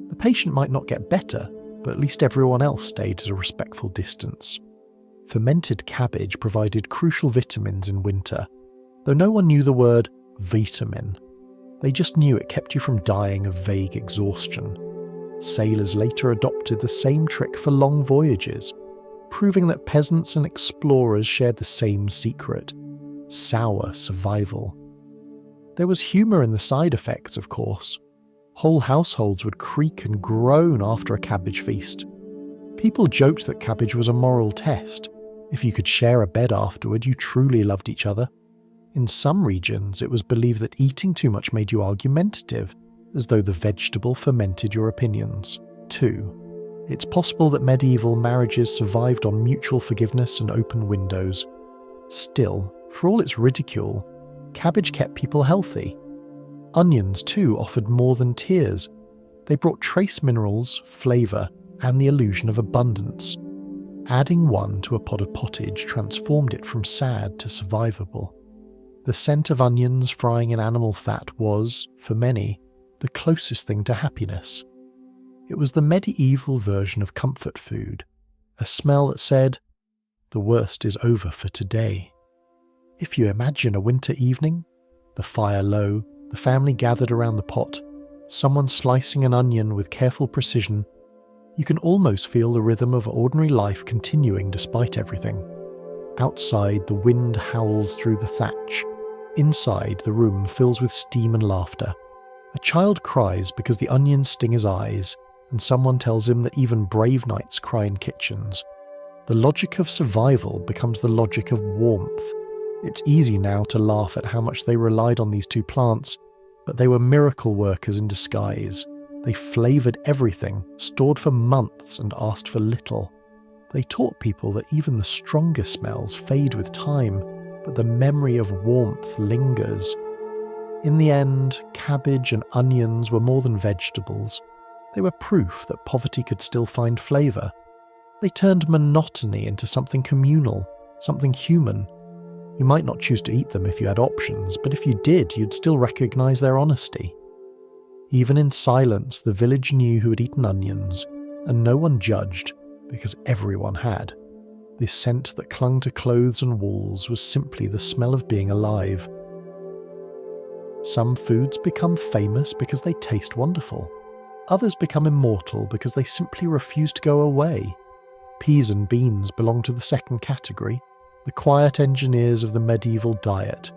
Speaker 1: The patient might not get better, but at least everyone else stayed at a respectful distance. Fermented cabbage provided crucial vitamins in winter, though no one knew the word vitamin. They just knew it kept you from dying of vague exhaustion. Sailors later adopted the same trick for long voyages, proving that peasants and explorers shared the same secret: sour survival. There was humour in the side effects, of course. Whole households would creak and groan after a cabbage feast. People joked that cabbage was a moral test. If you could share a bed afterward, you truly loved each other. In some regions, it was believed that eating too much made you argumentative, as though the vegetable fermented your opinions. 2. It's possible that medieval marriages survived on mutual forgiveness and open windows. Still, for all its ridicule, cabbage kept people healthy. Onions, too, offered more than tears. They brought trace minerals, flavour, and the illusion of abundance. Adding one to a pot of pottage transformed it from sad to survivable. The scent of onions frying in animal fat was, for many, the closest thing to happiness. It was the medieval version of comfort food, a smell that said, "The worst is over for today." If you imagine a winter evening, the fire low, the family gathered around the pot, someone slicing an onion with careful precision, you can almost feel the rhythm of ordinary life continuing despite everything. Outside, the wind howls through the thatch. Inside, the room fills with steam and laughter. A child cries because the onions sting his eyes, and someone tells him that even brave knights cry in kitchens. The logic of survival becomes the logic of warmth. It's easy now to laugh at how much they relied on these two plants, but they were miracle workers in disguise. They flavoured everything, stored for months and asked for little. They taught people that even the strongest smells fade with time, but the memory of warmth lingers. In the end, cabbage and onions were more than vegetables. They were proof that poverty could still find flavour. They turned monotony into something communal, something human. You might not choose to eat them if you had options, but if you did, you'd still recognise their honesty. Even in silence, the village knew who had eaten onions, and no one judged, because everyone had. This scent that clung to clothes and walls was simply the smell of being alive. Some foods become famous because they taste wonderful. Others become immortal because they simply refuse to go away. Peas and beans belong to the second category, the quiet engineers of the medieval diet,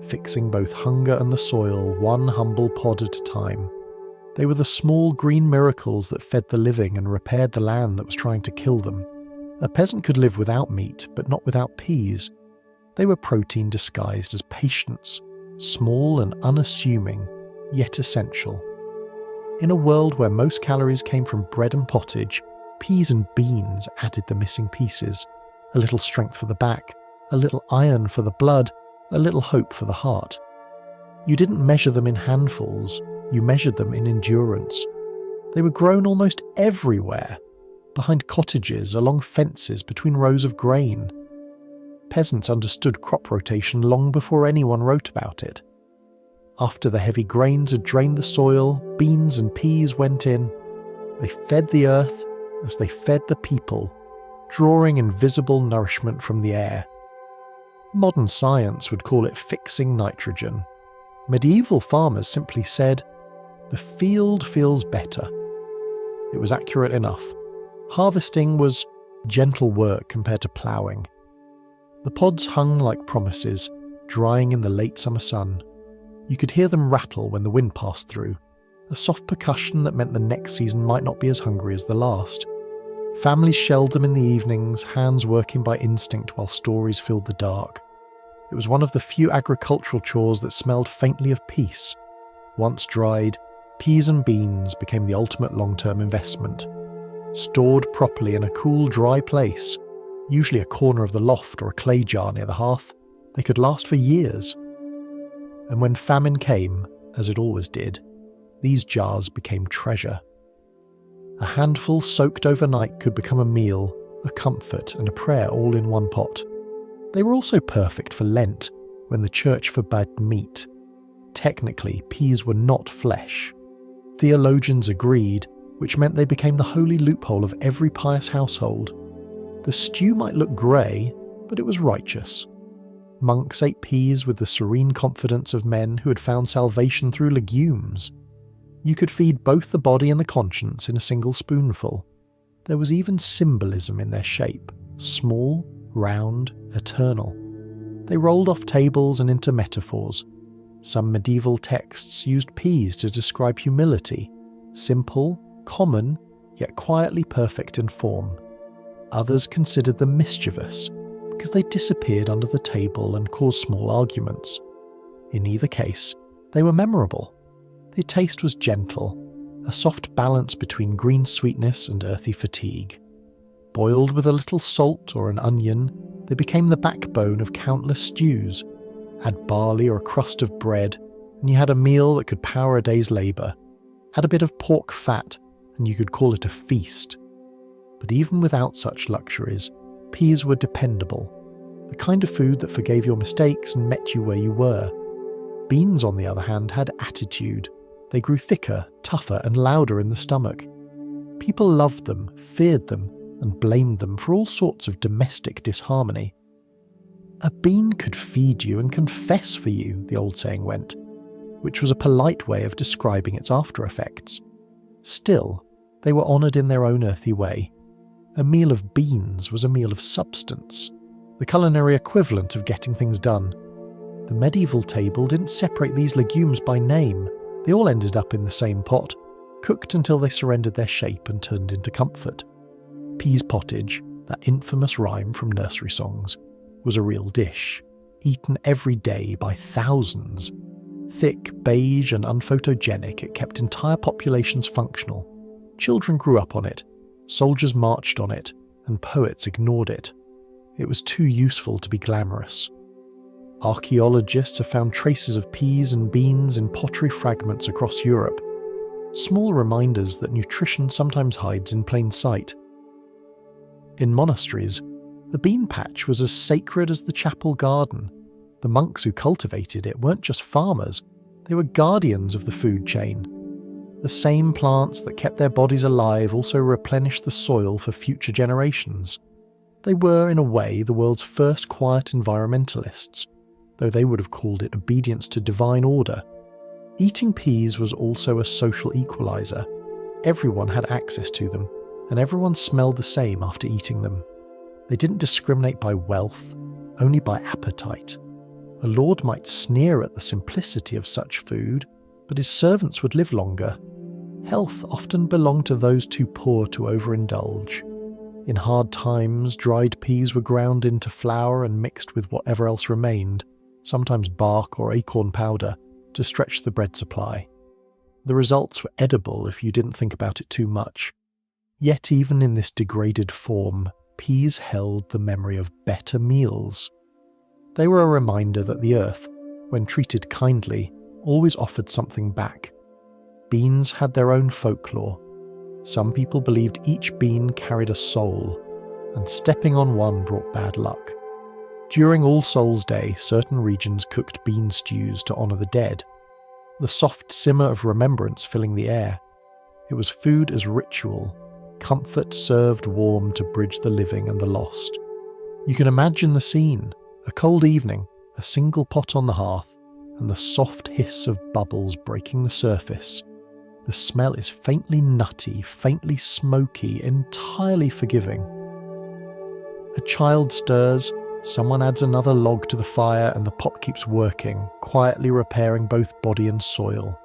Speaker 1: fixing both hunger and the soil one humble pod at a time. They were the small green miracles that fed the living and repaired the land that was trying to kill them. A peasant could live without meat, but not without peas. They were protein disguised as patience, small and unassuming, yet essential. In a world where most calories came from bread and pottage, peas and beans added the missing pieces. A little strength for the back, a little iron for the blood, a little hope for the heart. You didn't measure them in handfuls, you measured them in endurance. They were grown almost everywhere, behind cottages, along fences, between rows of grain. Peasants understood crop rotation long before anyone wrote about it. After the heavy grains had drained the soil, beans and peas went in. They fed the earth as they fed the people, drawing invisible nourishment from the air. Modern science would call it fixing nitrogen. Medieval farmers simply said, "The field feels better." It was accurate enough. Harvesting was gentle work compared to ploughing. The pods hung like promises, drying in the late summer sun. You could hear them rattle when the wind passed through, a soft percussion that meant the next season might not be as hungry as the last. Families shelled them in the evenings, hands working by instinct while stories filled the dark. It was one of the few agricultural chores that smelled faintly of peace. Once dried, peas and beans became the ultimate long-term investment. Stored properly in a cool, dry place, usually a corner of the loft or a clay jar near the hearth, they could last for years. And when famine came, as it always did, these jars became treasure. A handful soaked overnight could become a meal, a comfort, and a prayer all in one pot. They were also perfect for Lent, when the church forbade meat. Technically, peas were not flesh. Theologians agreed, which meant they became the holy loophole of every pious household. The stew might look grey, but it was righteous. Monks ate peas with the serene confidence of men who had found salvation through legumes. You could feed both the body and the conscience in a single spoonful. There was even symbolism in their shape, small, round, eternal. They rolled off tables and into metaphors. Some medieval texts used peas to describe humility, simple, common, yet quietly perfect in form. Others considered them mischievous, because they disappeared under the table and caused small arguments. In either case, they were memorable. Their taste was gentle, a soft balance between green sweetness and earthy fatigue. Boiled with a little salt or an onion, they became the backbone of countless stews. Add barley or a crust of bread, and you had a meal that could power a day's labour. Add a bit of pork fat, and you could call it a feast. But even without such luxuries, peas were dependable, the kind of food that forgave your mistakes and met you where you were. Beans, on the other hand, had attitude. They grew thicker, tougher, and louder in the stomach. People loved them, feared them, and blamed them for all sorts of domestic disharmony. A bean could feed you and confess for you, the old saying went, which was a polite way of describing its after effects. Still, they were honoured in their own earthy way. A meal of beans was a meal of substance, the culinary equivalent of getting things done. The medieval table didn't separate these legumes by name. They all ended up in the same pot, cooked until they surrendered their shape and turned into comfort. Peas pottage, that infamous rhyme from nursery songs, was a real dish, eaten every day by thousands. Thick, beige and unphotogenic, it kept entire populations functional. Children grew up on it, soldiers marched on it, and poets ignored it. It was too useful to be glamorous. Archaeologists have found traces of peas and beans in pottery fragments across Europe, small reminders that nutrition sometimes hides in plain sight. In monasteries, the bean patch was as sacred as the chapel garden. The monks who cultivated it weren't just farmers, they were guardians of the food chain. The same plants that kept their bodies alive also replenished the soil for future generations. They were, in a way, the world's first quiet environmentalists, though they would have called it obedience to divine order. Eating peas was also a social equalizer. Everyone had access to them, and everyone smelled the same after eating them. They didn't discriminate by wealth, only by appetite. A lord might sneer at the simplicity of such food, but his servants would live longer. Health often belonged to those too poor to overindulge. In hard times, dried peas were ground into flour and mixed with whatever else remained, sometimes bark or acorn powder, to stretch the bread supply. The results were edible if you didn't think about it too much. Yet even in this degraded form, peas held the memory of better meals. They were a reminder that the earth, when treated kindly, always offered something back. Beans had their own folklore. Some people believed each bean carried a soul, and stepping on one brought bad luck. During All Souls' Day, certain regions cooked bean stews to honour the dead, the soft simmer of remembrance filling the air. It was food as ritual, comfort served warm to bridge the living and the lost. You can imagine the scene, a cold evening, a single pot on the hearth, and the soft hiss of bubbles breaking the surface. The smell is faintly nutty, faintly smoky, entirely forgiving. A child stirs, someone adds another log to the fire, and the pot keeps working, quietly repairing both body and soil.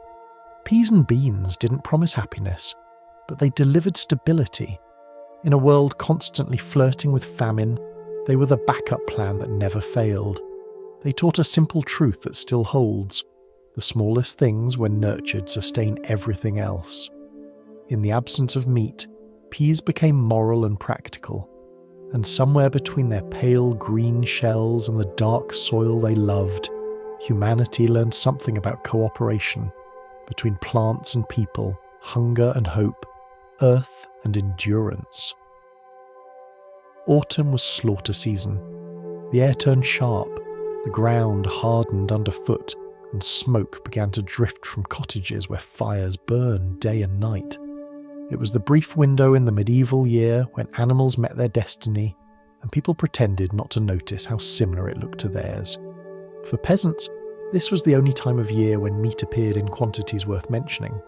Speaker 1: Peas and beans didn't promise happiness, but they delivered stability. In a world constantly flirting with famine, they were the backup plan that never failed. They taught a simple truth that still holds. The smallest things, when nurtured, sustain everything else. In the absence of meat, peas became moral and practical, and somewhere between their pale green shells and the dark soil they loved, humanity learned something about cooperation between plants and people, hunger and hope, earth and endurance. Autumn was slaughter season. The air turned sharp, the ground hardened underfoot, and smoke began to drift from cottages where fires burned day and night. It was the brief window in the medieval year when animals met their destiny, and people pretended not to notice how similar it looked to theirs. For peasants, this was the only time of year when meat appeared in quantities worth mentioning,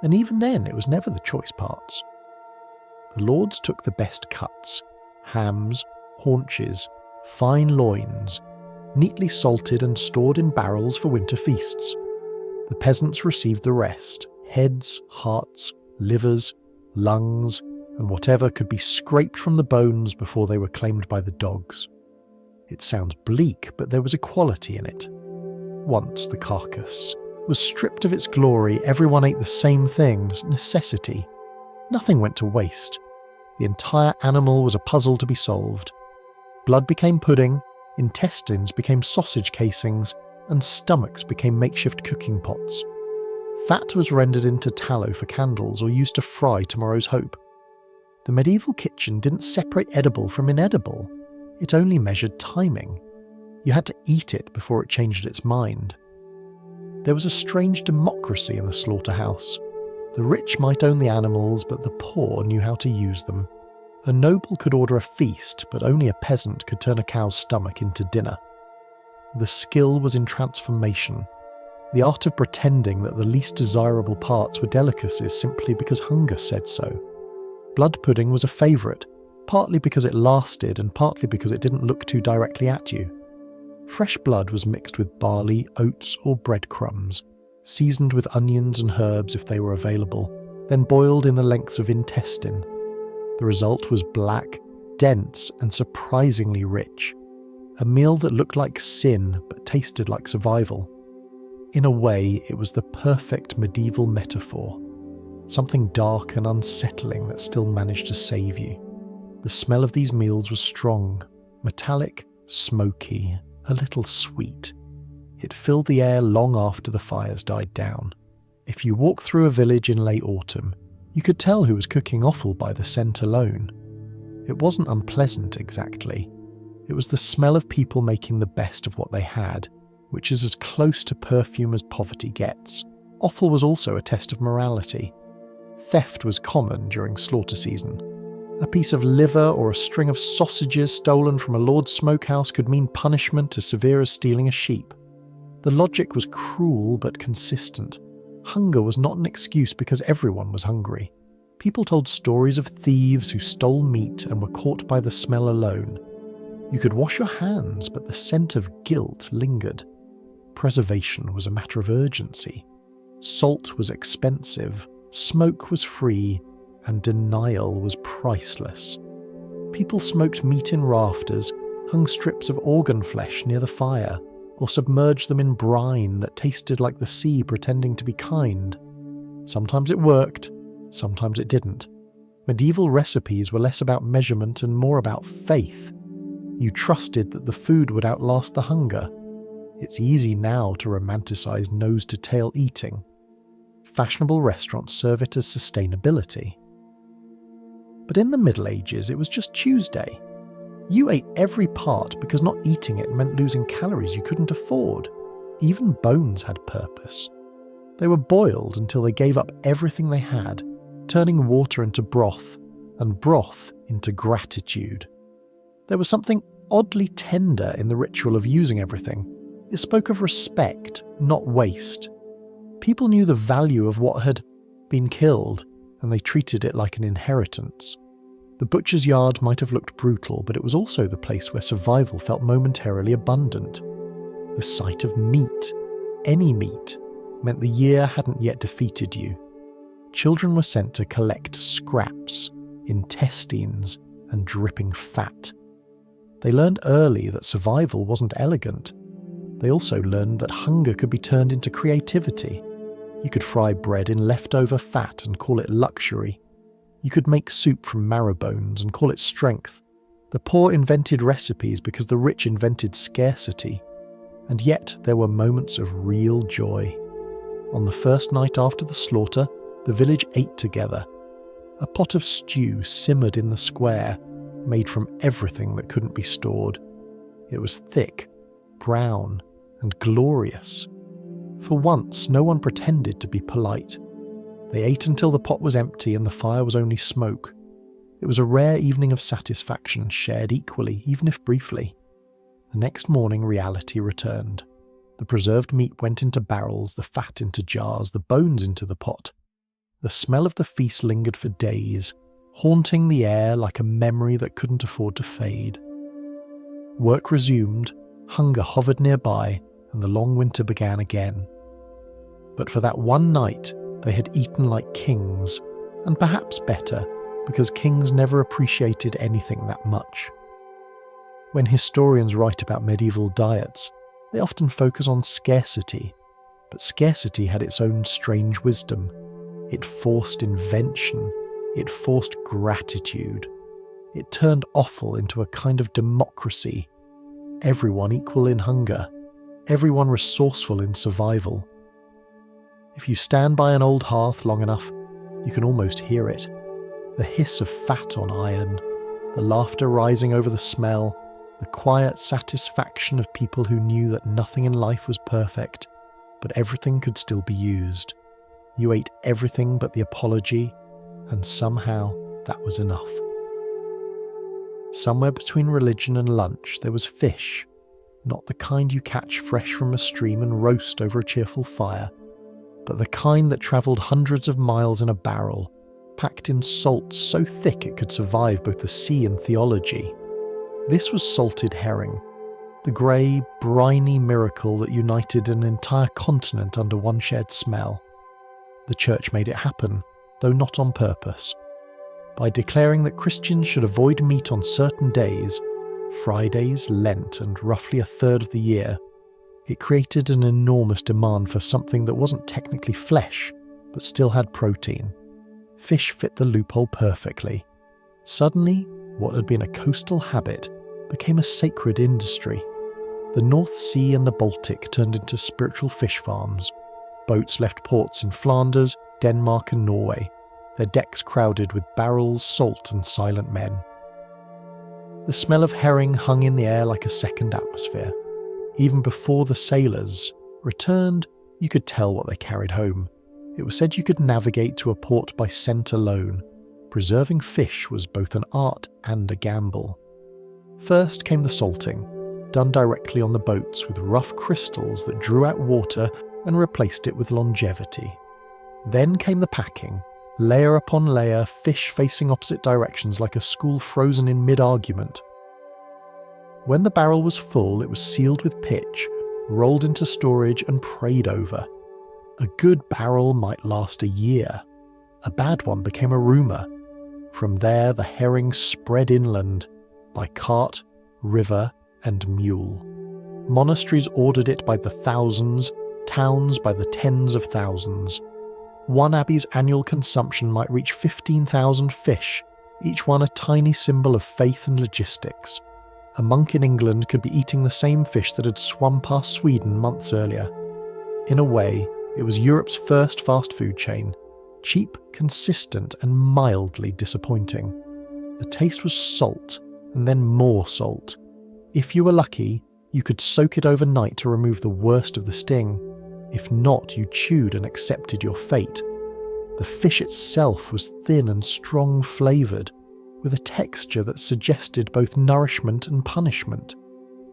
Speaker 1: and even then it was never the choice parts. The lords took the best cuts: hams, haunches, fine loins, neatly salted and stored in barrels for winter feasts. The peasants received the rest: heads, hearts, livers, lungs, and whatever could be scraped from the bones before they were claimed by the dogs. It sounds bleak, but there was equality in it. Once the carcass was stripped of its glory, everyone ate the same things: necessity. Nothing went to waste. The entire animal was a puzzle to be solved. Blood became pudding, intestines became sausage casings, and stomachs became makeshift cooking pots. Fat was rendered into tallow for candles or used to fry tomorrow's hope. The medieval kitchen didn't separate edible from inedible. It only measured timing. You had to eat it before it changed its mind. There was a strange democracy in the slaughterhouse. The rich might own the animals, but the poor knew how to use them. A noble could order a feast, but only a peasant could turn a cow's stomach into dinner. The skill was in transformation, the art of pretending that the least desirable parts were delicacies simply because hunger said so. Blood pudding was a favourite, partly because it lasted and partly because it didn't look too directly at you. Fresh blood was mixed with barley, oats, or breadcrumbs, seasoned with onions and herbs if they were available, then boiled in the lengths of intestine. The result was black, dense, and surprisingly rich. A meal that looked like sin but tasted like survival. In a way, it was the perfect medieval metaphor. Something dark and unsettling that still managed to save you. The smell of these meals was strong, metallic, smoky, a little sweet. It filled the air long after the fires died down. If you walked through a village in late autumn, you could tell who was cooking offal by the scent alone. It wasn't unpleasant exactly. It was the smell of people making the best of what they had, which is as close to perfume as poverty gets. Offal was also a test of morality. Theft was common during slaughter season. A piece of liver or a string of sausages stolen from a lord's smokehouse could mean punishment as severe as stealing a sheep. The logic was cruel but consistent. Hunger was not an excuse because everyone was hungry. People told stories of thieves who stole meat and were caught by the smell alone. You could wash your hands, but the scent of guilt lingered. Preservation was a matter of urgency. Salt was expensive, smoke was free, and denial was priceless. People smoked meat in rafters, hung strips of organ flesh near the fire, or submerged them in brine that tasted like the sea pretending to be kind. Sometimes it worked, sometimes it didn't. Medieval recipes were less about measurement and more about faith. You trusted that the food would outlast the hunger. It's easy now to romanticize nose-to-tail eating. Fashionable restaurants serve it as sustainability. But in the Middle Ages, it was just Tuesday. You ate every part because not eating it meant losing calories you couldn't afford. Even bones had purpose. They were boiled until they gave up everything they had, turning water into broth, and broth into gratitude. There was something oddly tender in the ritual of using everything. It spoke of respect, not waste. People knew the value of what had been killed, and they treated it like an inheritance. The butcher's yard might have looked brutal, but it was also the place where survival felt momentarily abundant. The sight of meat, any meat, meant the year hadn't yet defeated you. Children were sent to collect scraps, intestines, and dripping fat. They learned early that survival wasn't elegant. They also learned that hunger could be turned into creativity. You could fry bread in leftover fat and call it luxury. You could make soup from marrow bones and call it strength. The poor invented recipes because the rich invented scarcity. And yet there were moments of real joy. On the first night after the slaughter, the village ate together. A pot of stew simmered in the square, made from everything that couldn't be stored. It was thick, brown, and glorious. For once, no one pretended to be polite. They ate until the pot was empty and the fire was only smoke. It was a rare evening of satisfaction, shared equally, even if briefly. The next morning, reality returned. The preserved meat went into barrels, the fat into jars, the bones into the pot. The smell of the feast lingered for days, haunting the air like a memory that couldn't afford to fade. Work resumed, hunger hovered nearby, and the long winter began again. But for that one night, they had eaten like kings, and perhaps better, because kings never appreciated anything that much. When historians write about medieval diets, they often focus on scarcity, but scarcity had its own strange wisdom. It forced invention, it forced gratitude. It turned offal into a kind of democracy. Everyone equal in hunger, everyone resourceful in survival. If you stand by an old hearth long enough, you can almost hear it. The hiss of fat on iron, the laughter rising over the smell, the quiet satisfaction of people who knew that nothing in life was perfect, but everything could still be used. You ate everything but the apology, and somehow that was enough. Somewhere between religion and lunch there was fish, not the kind you catch fresh from a stream and roast over a cheerful fire, but the kind that travelled hundreds of miles in a barrel, packed in salt so thick it could survive both the sea and theology. This was salted herring, the grey, briny miracle that united an entire continent under one shared smell. The church made it happen, though not on purpose. By declaring that Christians should avoid meat on certain days, Fridays, Lent, and roughly a third of the year, it created an enormous demand for something that wasn't technically flesh, but still had protein. Fish fit the loophole perfectly. Suddenly, what had been a coastal habit became a sacred industry. The North Sea and the Baltic turned into spiritual fish farms. Boats left ports in Flanders, Denmark, and Norway, their decks crowded with barrels, salt, and silent men. The smell of herring hung in the air like a second atmosphere. Even before the sailors returned, you could tell what they carried home. It was said you could navigate to a port by scent alone. Preserving fish was both an art and a gamble. First came the salting, done directly on the boats with rough crystals that drew out water and replaced it with longevity. Then came the packing, layer upon layer, fish facing opposite directions like a school frozen in mid-argument. When the barrel was full, it was sealed with pitch, rolled into storage and prayed over. A good barrel might last a year. A bad one became a rumour. From there, the herring spread inland, by cart, river, and mule. Monasteries ordered it by the thousands, towns by the tens of thousands. One abbey's annual consumption might reach 15,000 fish, each one a tiny symbol of faith and logistics. A monk in England could be eating the same fish that had swum past Sweden months earlier. In a way, it was Europe's first fast food chain, cheap, consistent, and mildly disappointing. The taste was salt, and then more salt. If you were lucky, you could soak it overnight to remove the worst of the sting. If not, you chewed and accepted your fate. The fish itself was thin and strong flavoured, with a texture that suggested both nourishment and punishment.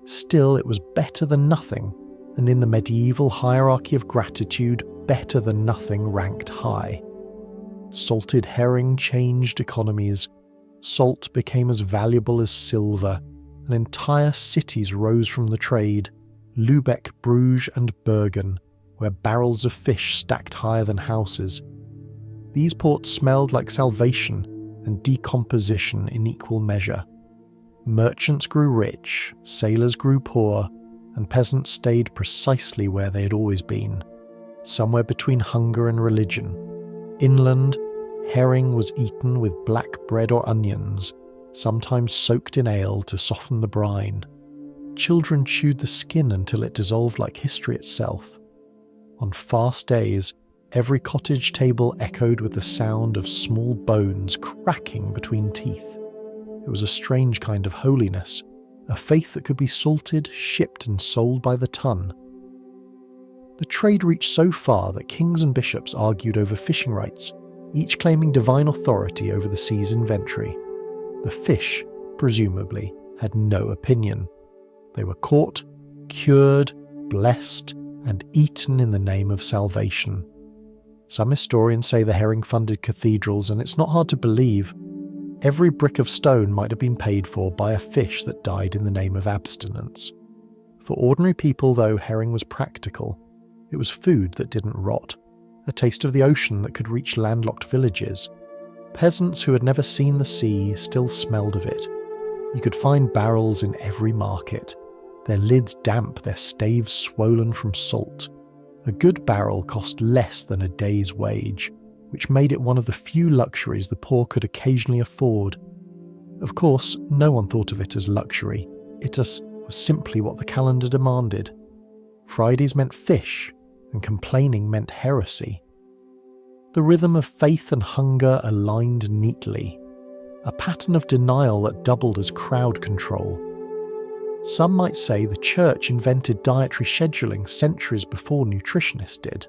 Speaker 1: Still, it was better than nothing, and in the medieval hierarchy of gratitude, better than nothing ranked high. Salted herring changed economies. Salt became as valuable as silver, and entire cities rose from the trade. Lübeck, Bruges, and Bergen, where barrels of fish stacked higher than houses. These ports smelled like salvation and decomposition in equal measure. Merchants grew rich, sailors grew poor, and peasants stayed precisely where they had always been, somewhere between hunger and religion. Inland, herring was eaten with black bread or onions, sometimes soaked in ale to soften the brine. Children chewed the skin until it dissolved like history itself. On fast days, every cottage table echoed with the sound of small bones cracking between teeth. It was a strange kind of holiness, a faith that could be salted, shipped and sold by the ton. The trade reached so far that kings and bishops argued over fishing rights, each claiming divine authority over the sea's inventory. The fish, presumably, had no opinion. They were caught, cured, blessed, and eaten in the name of salvation. Some historians say the herring funded cathedrals, and it's not hard to believe. Every brick of stone might have been paid for by a fish that died in the name of abstinence. For ordinary people, though, herring was practical. It was food that didn't rot, a taste of the ocean that could reach landlocked villages. Peasants who had never seen the sea still smelled of it. You could find barrels in every market, their lids damp, their staves swollen from salt. A good barrel cost less than a day's wage, which made it one of the few luxuries the poor could occasionally afford. Of course, no one thought of it as luxury. It just was simply what the calendar demanded. Fridays meant fish, and complaining meant heresy. The rhythm of faith and hunger aligned neatly, a pattern of denial that doubled as crowd control. Some might say the church invented dietary scheduling centuries before nutritionists did.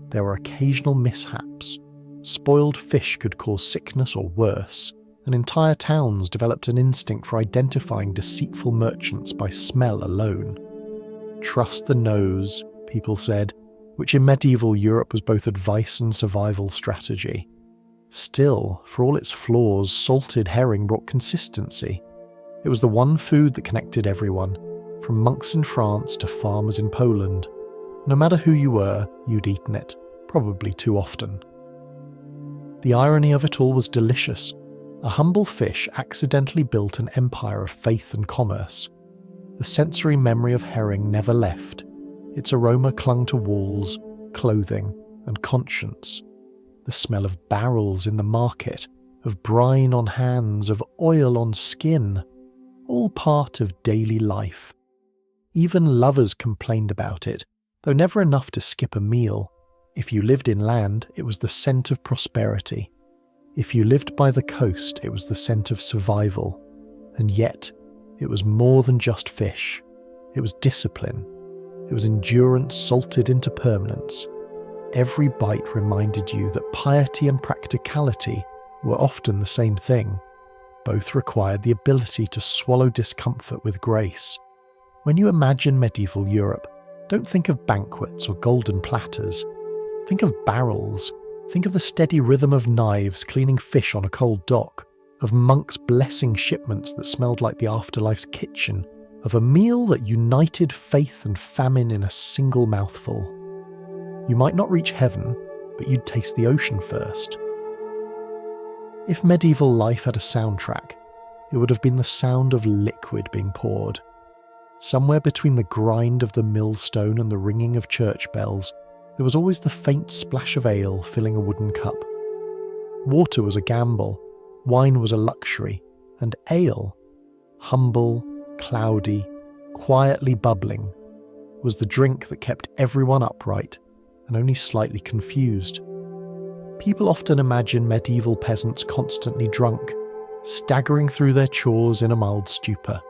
Speaker 1: There were occasional mishaps. Spoiled fish could cause sickness or worse, and entire towns developed an instinct for identifying deceitful merchants by smell alone. Trust the nose, people said, which in medieval Europe was both advice and survival strategy. Still, for all its flaws, salted herring brought consistency. It was the one food that connected everyone, from monks in France to farmers in Poland. No matter who you were, you'd eaten it, probably too often. The irony of it all was delicious. A humble fish accidentally built an empire of faith and commerce. The sensory memory of herring never left. Its aroma clung to walls, clothing, and conscience. The smell of barrels in the market, of brine on hands, of oil on skin, all part of daily life. Even lovers complained about it, though never enough to skip a meal. If you lived inland, it was the scent of prosperity. If you lived by the coast, it was the scent of survival. And yet, it was more than just fish. It was discipline. It was endurance salted into permanence. Every bite reminded you that piety and practicality were often the same thing. Both required the ability to swallow discomfort with grace. When you imagine medieval Europe, don't think of banquets or golden platters. Think of barrels. Think of the steady rhythm of knives cleaning fish on a cold dock, of monks blessing shipments that smelled like the afterlife's kitchen, of a meal that united faith and famine in a single mouthful. You might not reach heaven, but you'd taste the ocean first. If medieval life had a soundtrack, it would have been the sound of liquid being poured. Somewhere between the grind of the millstone and the ringing of church bells, there was always the faint splash of ale filling a wooden cup. Water was a gamble, wine was a luxury, and ale, humble, cloudy, quietly bubbling, was the drink that kept everyone upright and only slightly confused. People often imagine medieval peasants constantly drunk, staggering through their chores in a mild stupor.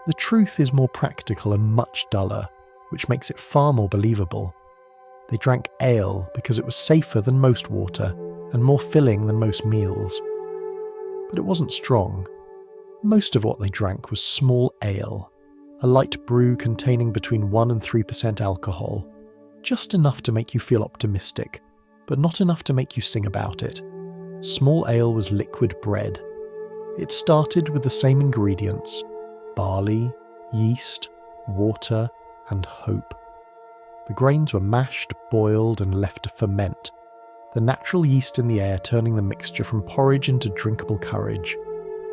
Speaker 1: The truth is more practical and much duller, which makes it far more believable. They drank ale because it was safer than most water and more filling than most meals. But it wasn't strong. Most of what they drank was small ale, a light brew containing between 1 and 3% alcohol, just enough to make you feel optimistic, but not enough to make you sing about it. Small ale was liquid bread. It started with the same ingredients: barley, yeast, water, and hope. The grains were mashed, boiled, and left to ferment, the natural yeast in the air turning the mixture from porridge into drinkable courage.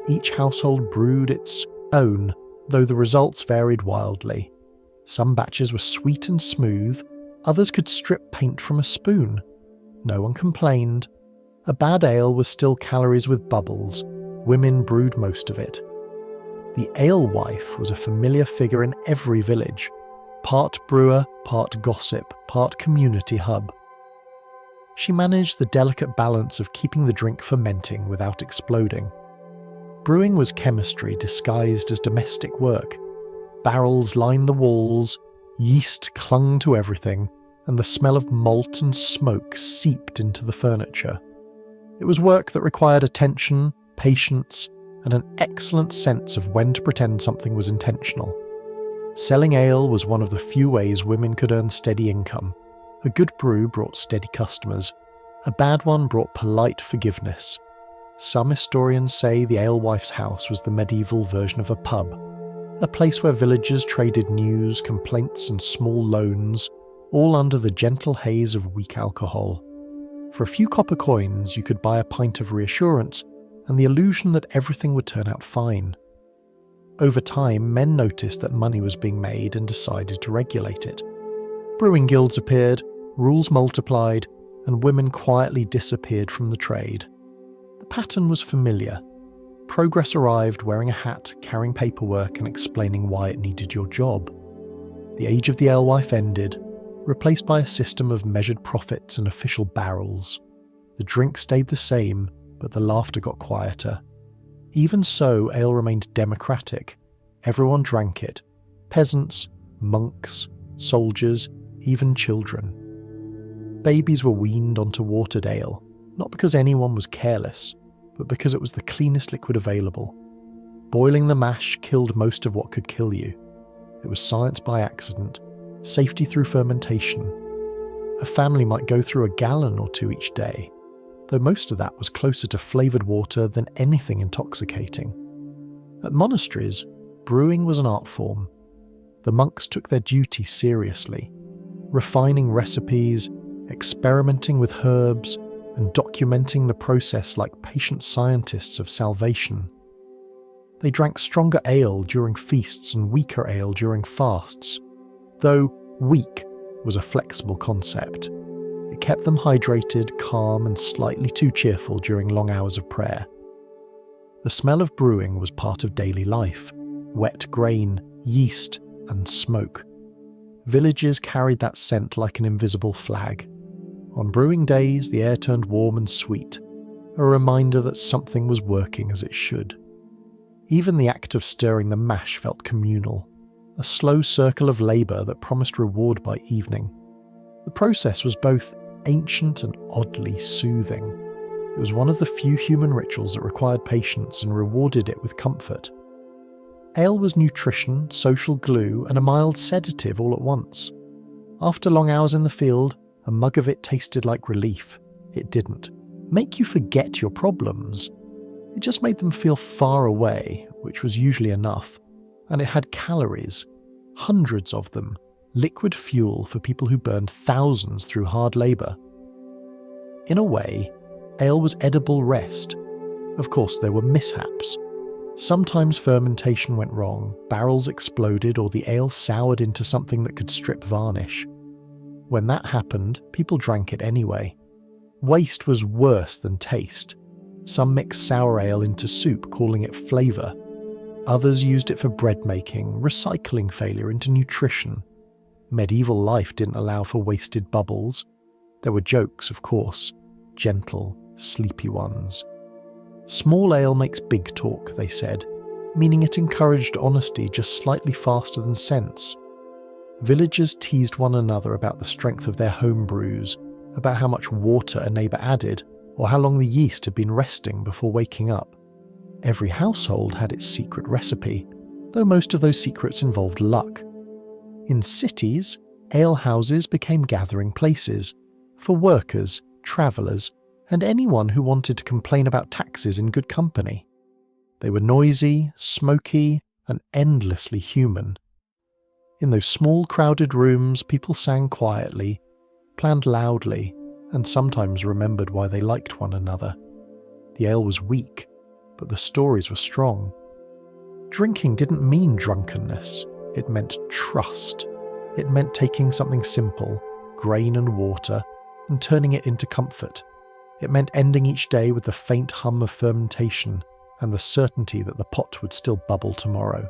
Speaker 1: Each household brewed its own, though the results varied wildly. Some batches were sweet and smooth, others could strip paint from a spoon. No one complained. A bad ale was still calories with bubbles. Women brewed most of it. The alewife was a familiar figure in every village. Part brewer, part gossip, part community hub. She managed the delicate balance of keeping the drink fermenting without exploding. Brewing was chemistry disguised as domestic work. Barrels lined the walls, yeast clung to everything, and the smell of malt and smoke seeped into the furniture. It was work that required attention, patience, and an excellent sense of when to pretend something was intentional. Selling ale was one of the few ways women could earn steady income. A good brew brought steady customers. A bad one brought polite forgiveness. Some historians say the alewife's house was the medieval version of a pub, a place where villagers traded news, complaints, and small loans, all under the gentle haze of weak alcohol. For a few copper coins, you could buy a pint of reassurance and the illusion that everything would turn out fine. Over time, men noticed that money was being made and decided to regulate it. Brewing guilds appeared, rules multiplied, and women quietly disappeared from the trade. The pattern was familiar. Progress arrived wearing a hat, carrying paperwork, and explaining why it needed your job. The age of the alewife ended, replaced by a system of measured profits and official barrels. The drink stayed the same, but the laughter got quieter. Even so, ale remained democratic. Everyone drank it. Peasants, monks, soldiers, even children. Babies were weaned onto watered ale, not because anyone was careless, but because it was the cleanest liquid available. Boiling the mash killed most of what could kill you. It was science by accident, safety through fermentation. A family might go through a gallon or two each day, though most of that was closer to flavoured water than anything intoxicating. At monasteries, brewing was an art form. The monks took their duty seriously, refining recipes, experimenting with herbs, and documenting the process like patient scientists of salvation. They drank stronger ale during feasts and weaker ale during fasts, though weak was a flexible concept. It kept them hydrated, calm, and slightly too cheerful during long hours of prayer. The smell of brewing was part of daily life: wet grain, yeast, and smoke. Villages carried that scent like an invisible flag. On brewing days, the air turned warm and sweet, a reminder that something was working as it should. Even the act of stirring the mash felt communal, a slow circle of labour that promised reward by evening. The process was both ancient and oddly soothing. It was one of the few human rituals that required patience and rewarded it with comfort. Ale was nutrition, social glue, and a mild sedative all at once. After long hours in the field, a mug of it tasted like relief. It didn't make you forget your problems. It just made them feel far away, which was usually enough. And it had calories, hundreds of them, liquid fuel for people who burned thousands through hard labour. In a way, ale was edible rest. Of course, there were mishaps. Sometimes fermentation went wrong, barrels exploded, or the ale soured into something that could strip varnish. When that happened, people drank it anyway. Waste was worse than taste. Some mixed sour ale into soup, calling it flavour. Others used it for bread making, recycling failure into nutrition. Medieval life didn't allow for wasted bubbles. There were jokes, of course, gentle, sleepy ones. Small ale makes big talk, they said, meaning it encouraged honesty just slightly faster than sense. Villagers teased one another about the strength of their home brews, about how much water a neighbour added, or how long the yeast had been resting before waking up. Every household had its secret recipe, though most of those secrets involved luck. In cities, ale houses became gathering places for workers, travellers, and anyone who wanted to complain about taxes in good company. They were noisy, smoky, and endlessly human. In those small crowded rooms, people sang quietly, planned loudly, and sometimes remembered why they liked one another. The ale was weak, but the stories were strong. Drinking didn't mean drunkenness, it meant trust. It meant taking something simple, grain and water, and turning it into comfort. It meant ending each day with the faint hum of fermentation and the certainty that the pot would still bubble tomorrow.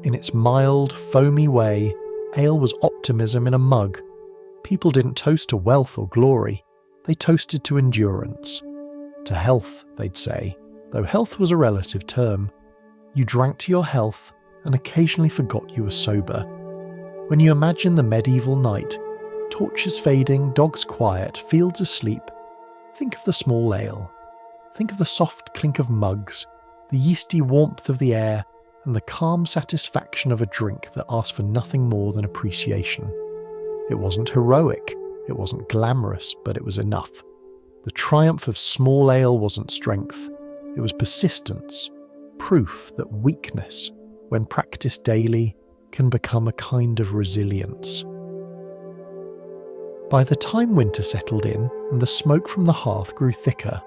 Speaker 1: In its mild, foamy way, ale was optimism in a mug. People didn't toast to wealth or glory, they toasted to endurance. To health, they'd say, Though health was a relative term, you drank to your health and occasionally forgot you were sober. When you imagine the medieval night, torches fading, dogs quiet, fields asleep, think of the small ale. Think of the soft clink of mugs, the yeasty warmth of the air, and the calm satisfaction of a drink that asked for nothing more than appreciation. It wasn't heroic, it wasn't glamorous, but it was enough. The triumph of small ale wasn't strength, it was persistence, proof that weakness, when practiced daily, can become a kind of resilience. By the time winter settled in and the smoke from the hearth grew thicker,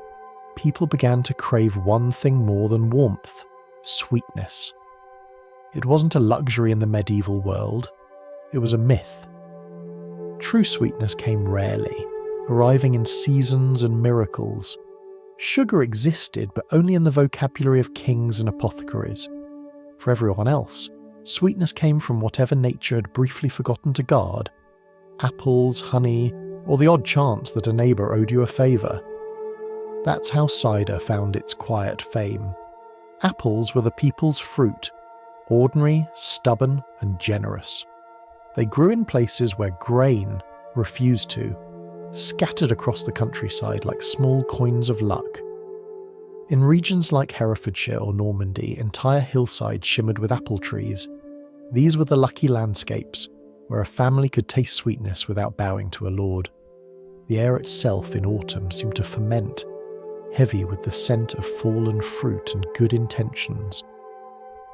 Speaker 1: people began to crave one thing more than warmth: sweetness. It wasn't a luxury in the medieval world, it was a myth. True sweetness came rarely, arriving in seasons and miracles. Sugar existed, but only in the vocabulary of kings and apothecaries. For everyone else, sweetness came from whatever nature had briefly forgotten to guard: apples, honey, or the odd chance that a neighbour owed you a favour. That's how cider found its quiet fame. Apples were the people's fruit, ordinary, stubborn, and generous. They grew in places where grain refused to, scattered across the countryside like small coins of luck. In regions like Herefordshire or Normandy, entire hillsides shimmered with apple trees. These were the lucky landscapes, where a family could taste sweetness without bowing to a lord. The air itself in autumn seemed to ferment, heavy with the scent of fallen fruit and good intentions.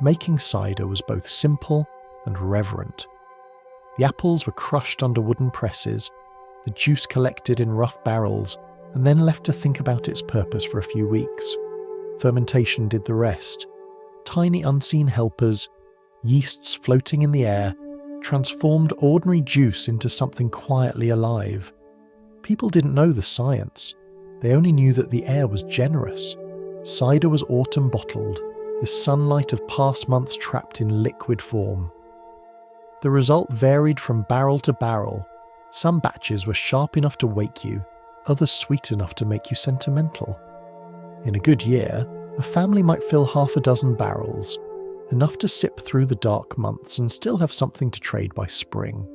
Speaker 1: Making cider was both simple and reverent. The apples were crushed under wooden presses, the juice collected in rough barrels, and then left to think about its purpose for a few weeks. Fermentation did the rest. Tiny unseen helpers, yeasts floating in the air, transformed ordinary juice into something quietly alive. People didn't know the science. They only knew that the air was generous. Cider was autumn bottled, the sunlight of past months trapped in liquid form. The result varied from barrel to barrel. Some batches were sharp enough to wake you, others sweet enough to make you sentimental. In a good year, a family might fill half a dozen barrels, enough to sip through the dark months and still have something to trade by spring.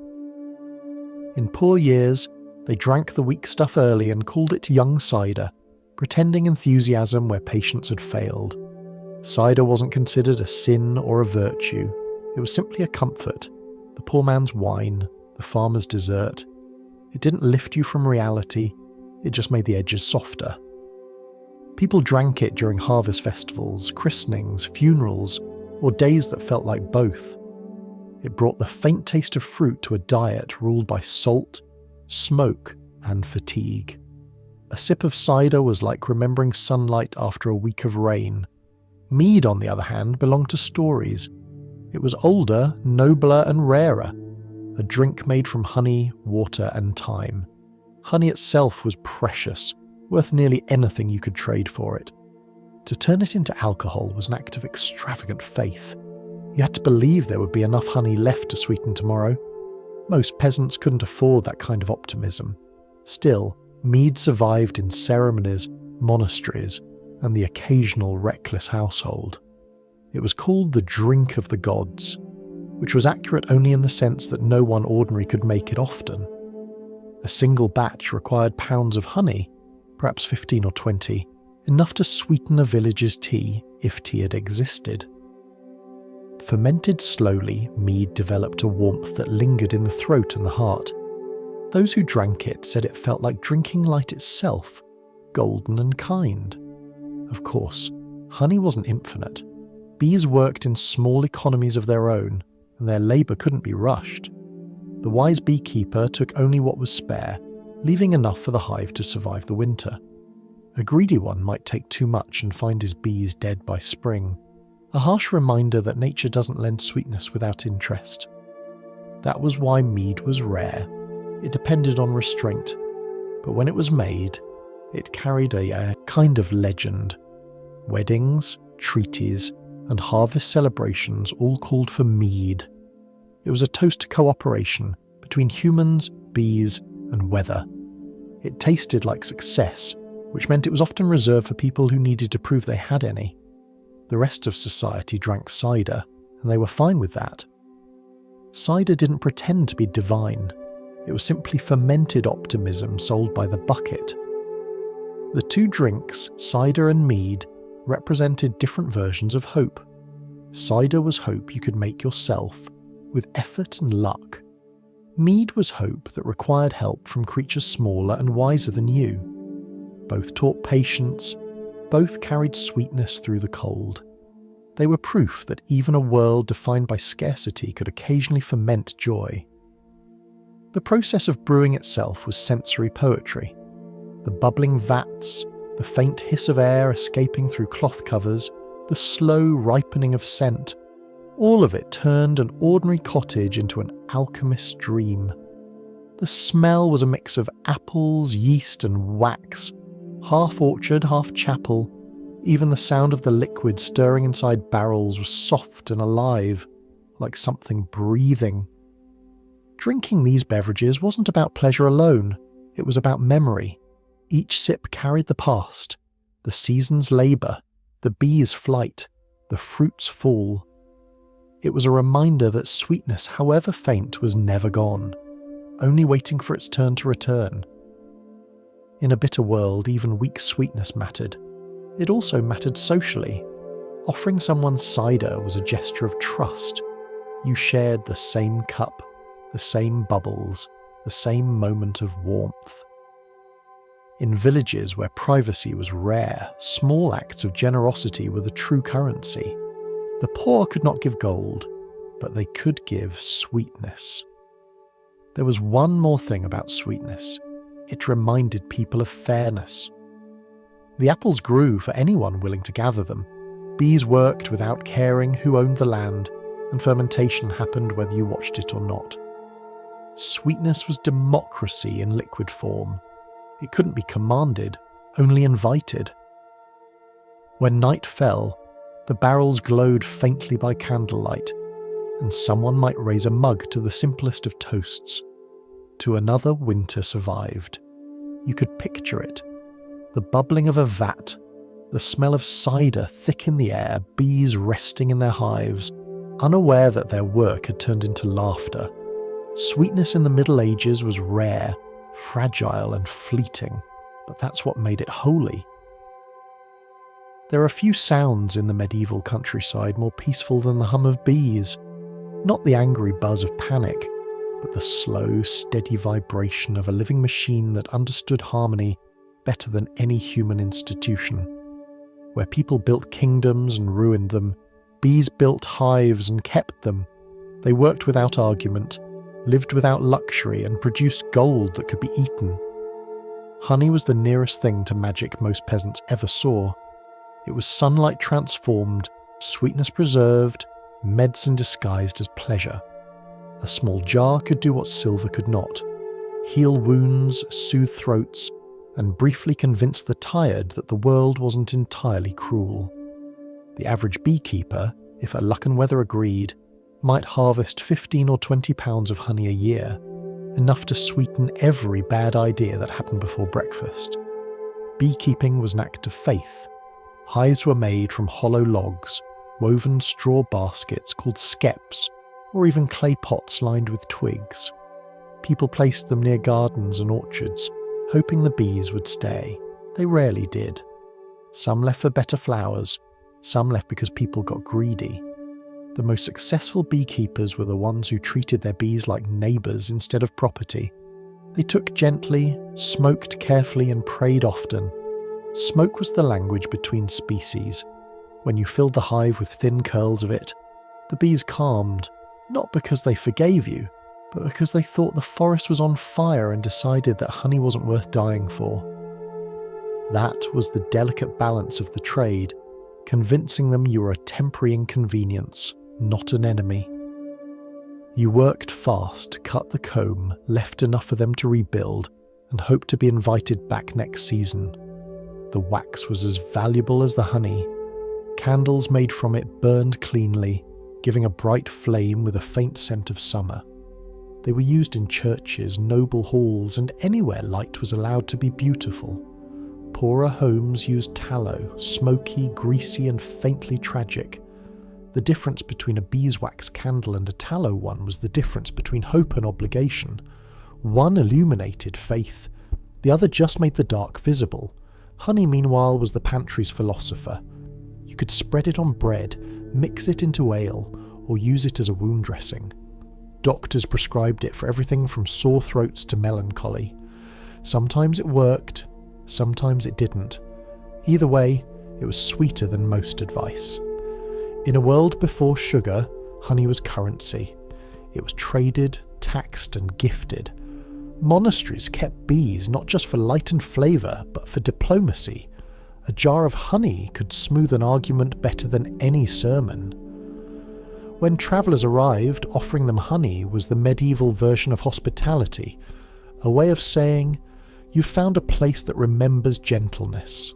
Speaker 1: In poor years, they drank the weak stuff early and called it young cider, pretending enthusiasm where patience had failed. Cider wasn't considered a sin or a virtue. It was simply a comfort, the poor man's wine, the farmer's dessert. It didn't lift you from reality, it just made the edges softer. People drank it during harvest festivals, christenings, funerals, or days that felt like both. It brought the faint taste of fruit to a diet ruled by salt, smoke, and fatigue. A sip of cider was like remembering sunlight after a week of rain. Mead, on the other hand, belonged to stories. It was older, nobler, and rarer. A drink made from honey, water, and thyme. Honey itself was precious, worth nearly anything you could trade for it. To turn it into alcohol was an act of extravagant faith. You had to believe there would be enough honey left to sweeten tomorrow. Most peasants couldn't afford that kind of optimism. Still, mead survived in ceremonies, monasteries, and the occasional reckless household. It was called the drink of the gods, which was accurate only in the sense that no one ordinary could make it often. A single batch required pounds of honey, perhaps 15 or 20, enough to sweeten a village's tea if tea had existed. Fermented slowly, mead developed a warmth that lingered in the throat and the heart. Those who drank it said it felt like drinking light itself, golden and kind. Of course, honey wasn't infinite. Bees worked in small economies of their own, and their labour couldn't be rushed. The wise beekeeper took only what was spare, leaving enough for the hive to survive the winter. A greedy one might take too much and find his bees dead by spring. A harsh reminder that nature doesn't lend sweetness without interest. That was why mead was rare. It depended on restraint, but when it was made, it carried a kind of legend. Weddings, treaties, and harvest celebrations all called for mead. It was a toast to cooperation between humans, bees, and weather. It tasted like success, which meant it was often reserved for people who needed to prove they had any. The rest of society drank cider, and they were fine with that. Cider didn't pretend to be divine. It was simply fermented optimism sold by the bucket. The two drinks, cider and mead, represented different versions of hope. Cider was hope you could make yourself, with effort and luck. Mead was hope that required help from creatures smaller and wiser than you. Both taught patience, both carried sweetness through the cold. They were proof that even a world defined by scarcity could occasionally ferment joy. The process of brewing itself was sensory poetry. The bubbling vats, the faint hiss of air escaping through cloth covers, the slow ripening of scent, all of it turned an ordinary cottage into an alchemist's dream. The smell was a mix of apples, yeast and wax, half orchard, half chapel. Even the sound of the liquid stirring inside barrels was soft and alive, like something breathing. Drinking these beverages wasn't about pleasure alone, it was about memory. Each sip carried the past, the season's labour, the bee's flight, the fruit's fall. It was a reminder that sweetness, however faint, was never gone, only waiting for its turn to return. In a bitter world, even weak sweetness mattered. It also mattered socially. Offering someone cider was a gesture of trust. You shared the same cup, the same bubbles, the same moment of warmth. In villages where privacy was rare, small acts of generosity were the true currency. The poor could not give gold, but they could give sweetness. There was one more thing about sweetness. It reminded people of fairness. The apples grew for anyone willing to gather them. Bees worked without caring who owned the land, and fermentation happened whether you watched it or not. Sweetness was democracy in liquid form. It couldn't be commanded, only invited. When night fell, the barrels glowed faintly by candlelight, and someone might raise a mug to the simplest of toasts. To another winter survived. You could picture it. The bubbling of a vat, the smell of cider thick in the air, bees resting in their hives, unaware that their work had turned into laughter. Sweetness in the Middle Ages was rare, fragile and fleeting, but that's what made it holy. There are few sounds in the medieval countryside more peaceful than the hum of bees. Not the angry buzz of panic, but the slow, steady vibration of a living machine that understood harmony better than any human institution. Where people built kingdoms and ruined them, bees built hives and kept them. They worked without argument, lived without luxury, and produced gold that could be eaten. Honey was the nearest thing to magic most peasants ever saw. It was sunlight transformed, sweetness preserved, medicine disguised as pleasure. A small jar could do what silver could not: heal wounds, soothe throats, and briefly convince the tired that the world wasn't entirely cruel. The average beekeeper, if her luck and weather agreed, might harvest 15 or 20 pounds of honey a year, enough to sweeten every bad idea that happened before breakfast. Beekeeping was an act of faith. Hives were made from hollow logs, woven straw baskets called skeps, or even clay pots lined with twigs. People placed them near gardens and orchards, hoping the bees would stay. They rarely did. Some left for better flowers, some left because people got greedy. The most successful beekeepers were the ones who treated their bees like neighbours instead of property. They took gently, smoked carefully, and prayed often. Smoke was the language between species. When you filled the hive with thin curls of it, the bees calmed, not because they forgave you, but because they thought the forest was on fire and decided that honey wasn't worth dying for. That was the delicate balance of the trade, convincing them you were a temporary inconvenience, not an enemy. You worked fast, cut the comb, left enough for them to rebuild, and hoped to be invited back next season. The wax was as valuable as the honey. Candles made from it burned cleanly, giving a bright flame with a faint scent of summer. They were used in churches, noble halls, and anywhere light was allowed to be beautiful. poorer homes used tallow, smoky, greasy, and faintly tragic. The difference between a beeswax candle and a tallow one was the difference between hope and obligation. One illuminated faith, the other just made the dark visible. Honey, meanwhile, was the pantry's philosopher. You could spread it on bread, mix it into ale, or use it as a wound dressing. Doctors prescribed it for everything from sore throats to melancholy. Sometimes it worked, sometimes it didn't. Either way, it was sweeter than most advice. In a world before sugar, honey was currency. It was traded, taxed, and gifted. Monasteries kept bees not just for light and flavour, but for diplomacy. A jar of honey could smooth an argument better than any sermon. When travellers arrived, offering them honey was the medieval version of hospitality, a way of saying, "You've found a place that remembers gentleness."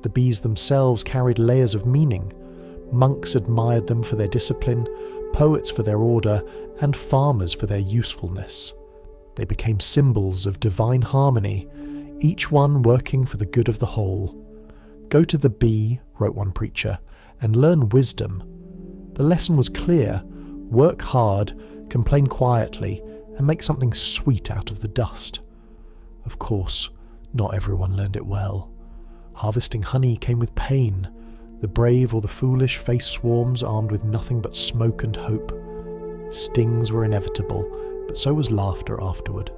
Speaker 1: The bees themselves carried layers of meaning. Monks admired them for their discipline, poets for their order, and farmers for their usefulness. They became symbols of divine harmony, each one working for the good of the whole. "Go to the bee," wrote one preacher, "and learn wisdom." The lesson was clear: work hard, complain quietly, and make something sweet out of the dust. Of course, not everyone learned it well. Harvesting honey came with pain. The brave or the foolish faced swarms armed with nothing but smoke and hope. Stings were inevitable, but so was laughter afterward.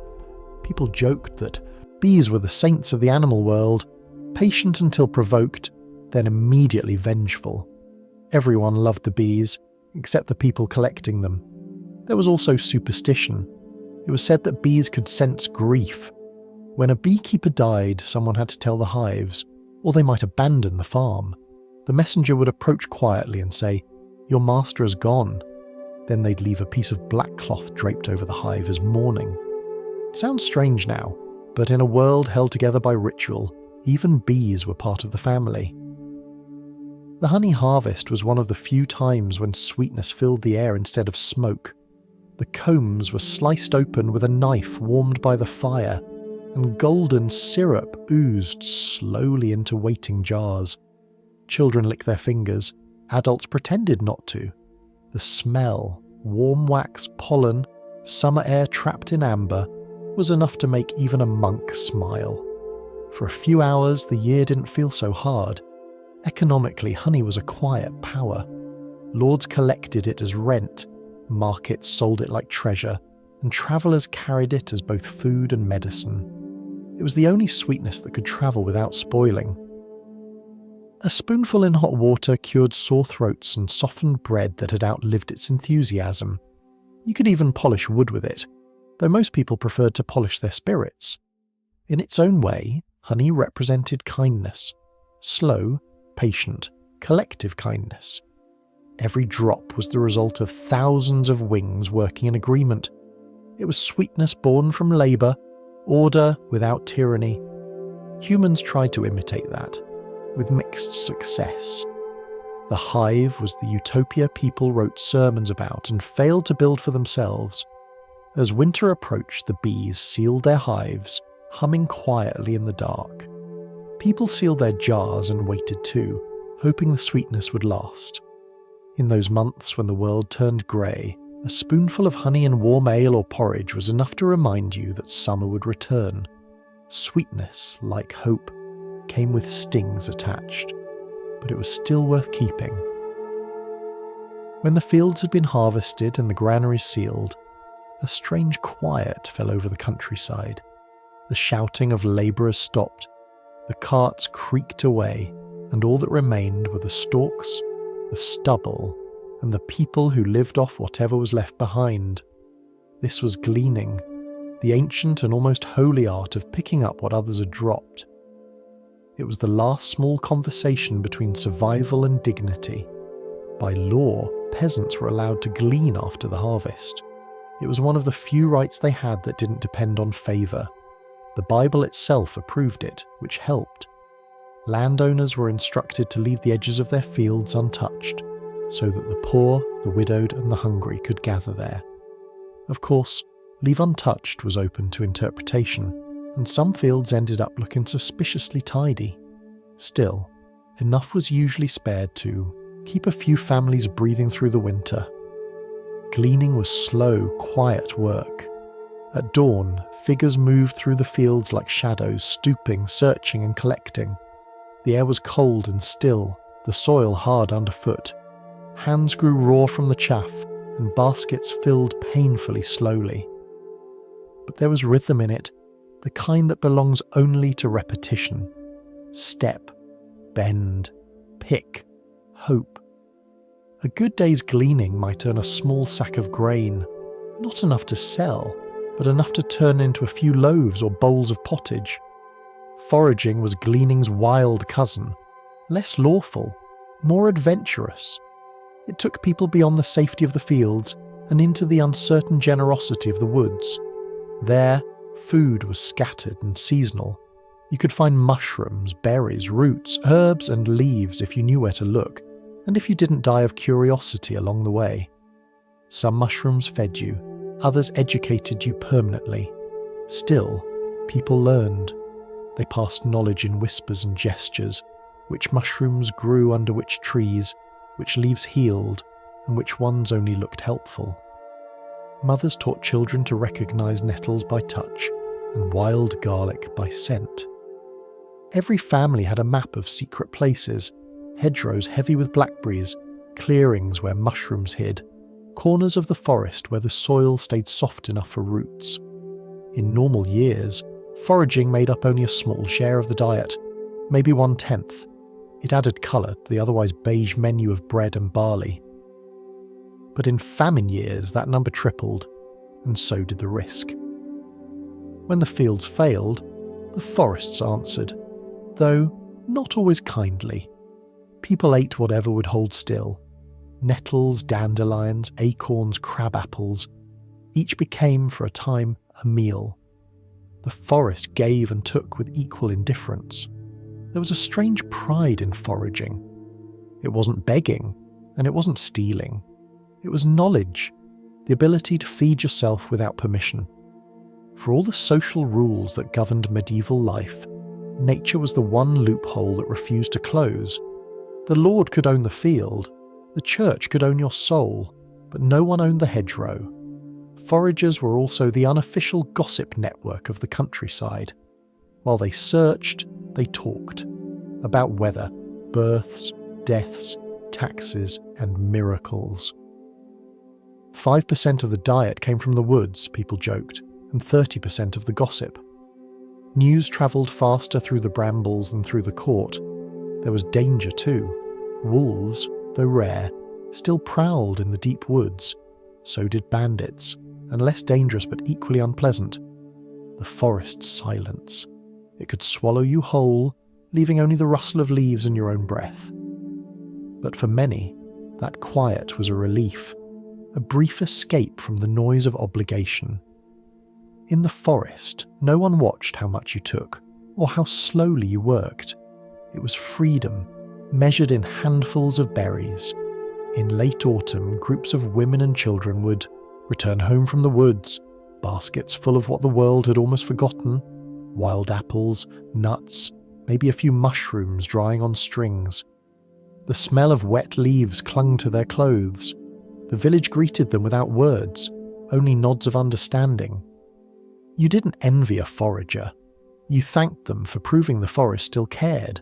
Speaker 1: People joked that bees were the saints of the animal world, patient until provoked, then immediately vengeful. Everyone loved the bees, except the people collecting them. There was also superstition. It was said that bees could sense grief. When a beekeeper died, someone had to tell the hives, or they might abandon the farm. The messenger would approach quietly and say, "Your master has gone." Then they'd leave a piece of black cloth draped over the hive as mourning. It sounds strange now, but in a world held together by ritual, even bees were part of the family. The honey harvest was one of the few times when sweetness filled the air instead of smoke. The combs were sliced open with a knife warmed by the fire, and golden syrup oozed slowly into waiting jars. Children licked their fingers, adults pretended not to. The smell, warm wax, pollen, summer air trapped in amber, was enough to make even a monk smile. For a few hours, the year didn't feel so hard. Economically, honey was a quiet power. Lords collected it as rent, markets sold it like treasure, and travellers carried it as both food and medicine. It was the only sweetness that could travel without spoiling. A spoonful in hot water cured sore throats and softened bread that had outlived its enthusiasm. You could even polish wood with it, though most people preferred to polish their spirits. In its own way, honey represented kindness. Slow, patient, collective kindness. Every drop was the result of thousands of wings working in agreement. It was sweetness born from labour, order without tyranny. Humans tried to imitate that, with mixed success. The hive was the utopia people wrote sermons about and failed to build for themselves. As winter approached, the bees sealed their hives, humming quietly in the dark. People sealed their jars and waited too, hoping the sweetness would last. In those months when the world turned grey, a spoonful of honey in warm ale or porridge was enough to remind you that summer would return. Sweetness, like hope, came with stings attached, but it was still worth keeping. When the fields had been harvested and the granaries sealed, a strange quiet fell over the countryside. The shouting of labourers stopped, the carts creaked away, and all that remained were the stalks, the stubble, and the people who lived off whatever was left behind. This was gleaning, the ancient and almost holy art of picking up what others had dropped. It was the last small conversation between survival and dignity. By law, peasants were allowed to glean after the harvest. It was one of the few rights they had that didn't depend on favour. The Bible itself approved it, which helped. Landowners were instructed to leave the edges of their fields untouched, so that the poor, the widowed, and the hungry could gather there. Of course, leave untouched was open to interpretation. and some fields ended up looking suspiciously tidy. Still, enough was usually spared to keep a few families breathing through the winter. Gleaning was slow, quiet work. At dawn, figures moved through the fields like shadows, stooping, searching and collecting. The air was cold and still, the soil hard underfoot. Hands grew raw from the chaff, and baskets filled painfully slowly. But there was rhythm in it, the kind that belongs only to repetition. Step, bend, pick, hope. A good day's gleaning might earn a small sack of grain, not enough to sell, but enough to turn into a few loaves or bowls of pottage. Foraging was gleaning's wild cousin, less lawful, more adventurous. It took people beyond the safety of the fields and into the uncertain generosity of the woods. There, food was scattered and seasonal. You could find mushrooms, berries, roots, herbs and leaves if you knew where to look, and if you didn't die of curiosity along the way. Some mushrooms fed you, others educated you permanently. Still, people learned. They passed knowledge in whispers and gestures, which mushrooms grew under which trees, which leaves healed, and which ones only looked helpful. Mothers taught children to recognize nettles by touch, and wild garlic by scent. Every family had a map of secret places, hedgerows heavy with blackberries, clearings where mushrooms hid, corners of the forest where the soil stayed soft enough for roots. In normal years, foraging made up only a small share of the diet, maybe 1/10. It added colour to the otherwise beige menu of bread and barley. But in famine years, that number tripled, and so did the risk. When the fields failed, the forests answered, though not always kindly. People ate whatever would hold still. Nettles, dandelions, acorns, crabapples. Each became, for a time, a meal. The forest gave and took with equal indifference. There was a strange pride in foraging. It wasn't begging, and it wasn't stealing. It was knowledge, the ability to feed yourself without permission. For all the social rules that governed medieval life, nature was the one loophole that refused to close. The Lord could own the field, the church could own your soul, but no one owned the hedgerow. Foragers were also the unofficial gossip network of the countryside. While they searched, they talked about weather, births, deaths, taxes, and miracles. 5% of the diet came from the woods, people joked, and 30% of the gossip. News travelled faster through the brambles than through the court. There was danger too. Wolves, though rare, still prowled in the deep woods. So did bandits, and less dangerous but equally unpleasant. The forest's silence. It could swallow you whole, leaving only the rustle of leaves and your own breath. But for many, that quiet was a relief, a brief escape from the noise of obligation. In the forest, no one watched how much you took, or how slowly you worked. It was freedom, measured in handfuls of berries. In late autumn, groups of women and children would return home from the woods, baskets full of what the world had almost forgotten, wild apples, nuts, maybe a few mushrooms drying on strings. The smell of wet leaves clung to their clothes. The village greeted them without words, only nods of understanding. You didn't envy a forager. You thanked them for proving the forest still cared.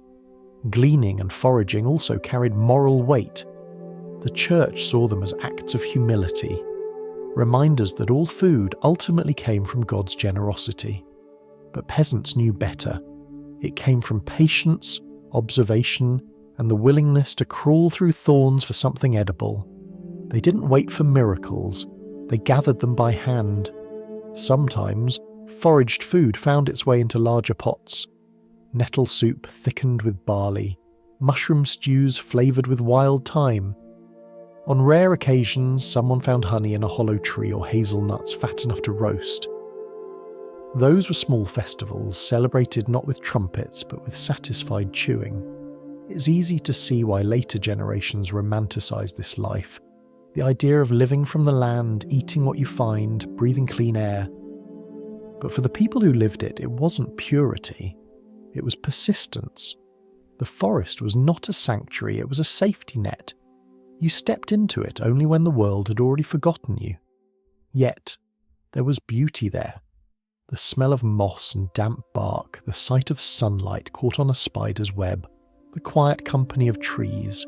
Speaker 1: Gleaning and foraging also carried moral weight. The church saw them as acts of humility, reminders that all food ultimately came from God's generosity. But peasants knew better. It came from patience, observation, and the willingness to crawl through thorns for something edible. They didn't wait for miracles, they gathered them by hand. Sometimes, foraged food found its way into larger pots. Nettle soup thickened with barley, mushroom stews flavoured with wild thyme. On rare occasions, someone found honey in a hollow tree or hazelnuts fat enough to roast. Those were small festivals, celebrated not with trumpets but with satisfied chewing. It's easy to see why later generations romanticised this life. The idea of living from the land, eating what you find, breathing clean air. But for the people who lived it, it wasn't purity. It was persistence. The forest was not a sanctuary, it was a safety net. You stepped into it only when the world had already forgotten you. Yet, there was beauty there. The smell of moss and damp bark, the sight of sunlight caught on a spider's web, the quiet company of trees.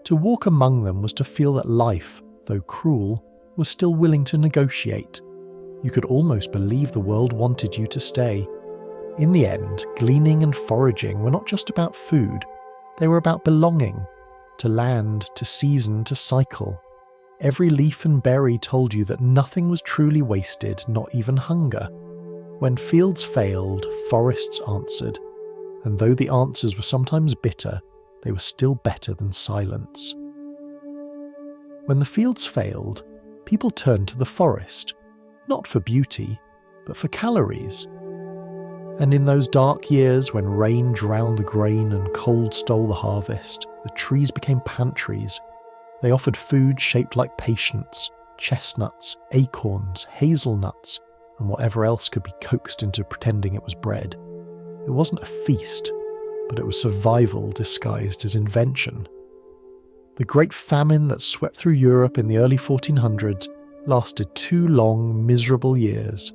Speaker 1: To walk among them was to feel that life, though cruel, was still willing to negotiate. You could almost believe the world wanted you to stay. In the end, gleaning and foraging were not just about food, they were about belonging, to land, to season, to cycle. Every leaf and berry told you that nothing was truly wasted, not even hunger. When fields failed, forests answered, and though the answers were sometimes bitter, they were still better than silence. When the fields failed, people turned to the forest, not for beauty, but for calories. And in those dark years when rain drowned the grain and cold stole the harvest, the trees became pantries. They offered food shaped like patience, chestnuts, acorns, hazelnuts, and whatever else could be coaxed into pretending it was bread. It wasn't a feast, but it was survival disguised as invention. The great famine that swept through Europe in the early 1400s lasted 2 long, miserable years.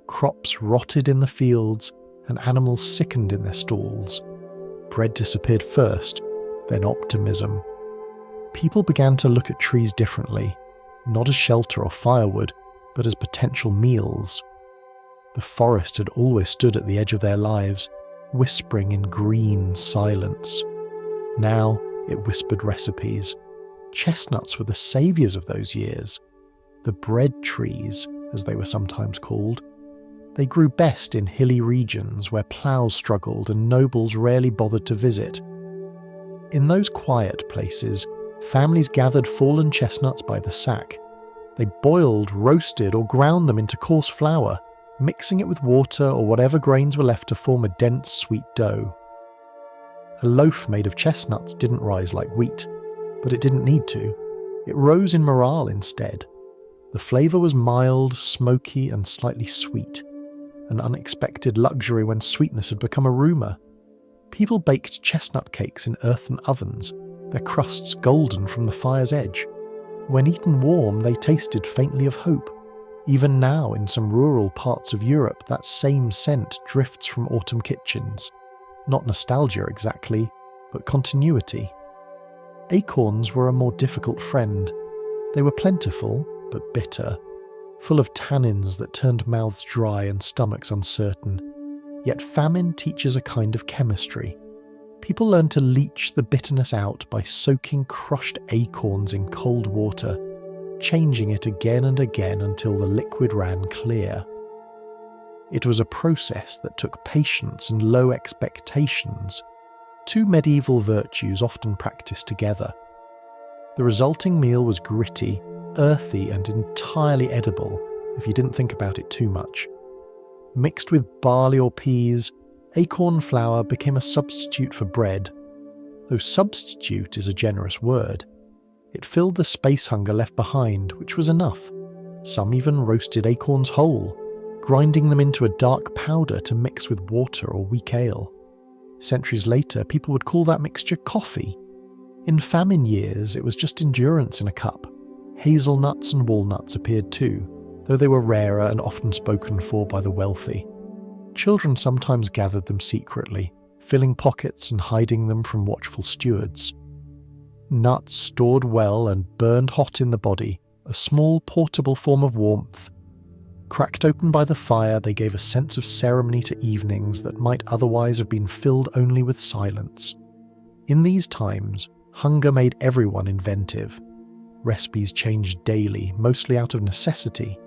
Speaker 1: Crops rotted in the fields, and animals sickened in their stalls. Bread disappeared first, then optimism. People began to look at trees differently, not as shelter or firewood, but as potential meals. The forest had always stood at the edge of their lives, whispering in green silence. Now it whispered recipes. Chestnuts were the saviours of those years. The bread trees, as they were sometimes called. They grew best in hilly regions where ploughs struggled and nobles rarely bothered to visit. In those quiet places, families gathered fallen chestnuts by the sack. They boiled, roasted, or ground them into coarse flour, mixing it with water or whatever grains were left to form a dense, sweet dough. A loaf made of chestnuts didn't rise like wheat, but it didn't need to. It rose in morale instead. The flavour was mild, smoky, and slightly sweet, an unexpected luxury when sweetness had become a rumour. People baked chestnut cakes in earthen ovens, their crusts golden from the fire's edge. When eaten warm, they tasted faintly of hope. Even now, in some rural parts of Europe, that same scent drifts from autumn kitchens. Not nostalgia exactly, but continuity. Acorns were a more difficult friend. They were plentiful, but bitter, full of tannins that turned mouths dry and stomachs uncertain. Yet famine teaches a kind of chemistry. People learn to leach the bitterness out by soaking crushed acorns in cold water, changing it again and again until the liquid ran clear. It was a process that took patience and low expectations, 2 medieval virtues often practiced together. The resulting meal was gritty, earthy, and entirely edible if you didn't think about it too much. Mixed with barley or peas, acorn flour became a substitute for bread. Though substitute is a generous word, it filled the space hunger left behind, which was enough. Some even roasted acorns whole, grinding them into a dark powder to mix with water or weak ale. Centuries later, people would call that mixture coffee. In famine years, it was just endurance in a cup. Hazelnuts and walnuts appeared too, though they were rarer and often spoken for by the wealthy. Children sometimes gathered them secretly, filling pockets and hiding them from watchful stewards. Nuts stored well and burned hot in the body, a small portable form of warmth. Cracked open by the fire, they gave a sense of ceremony to evenings that might otherwise have been filled only with silence. In these times, hunger made everyone inventive. Recipes changed daily, mostly out of necessity.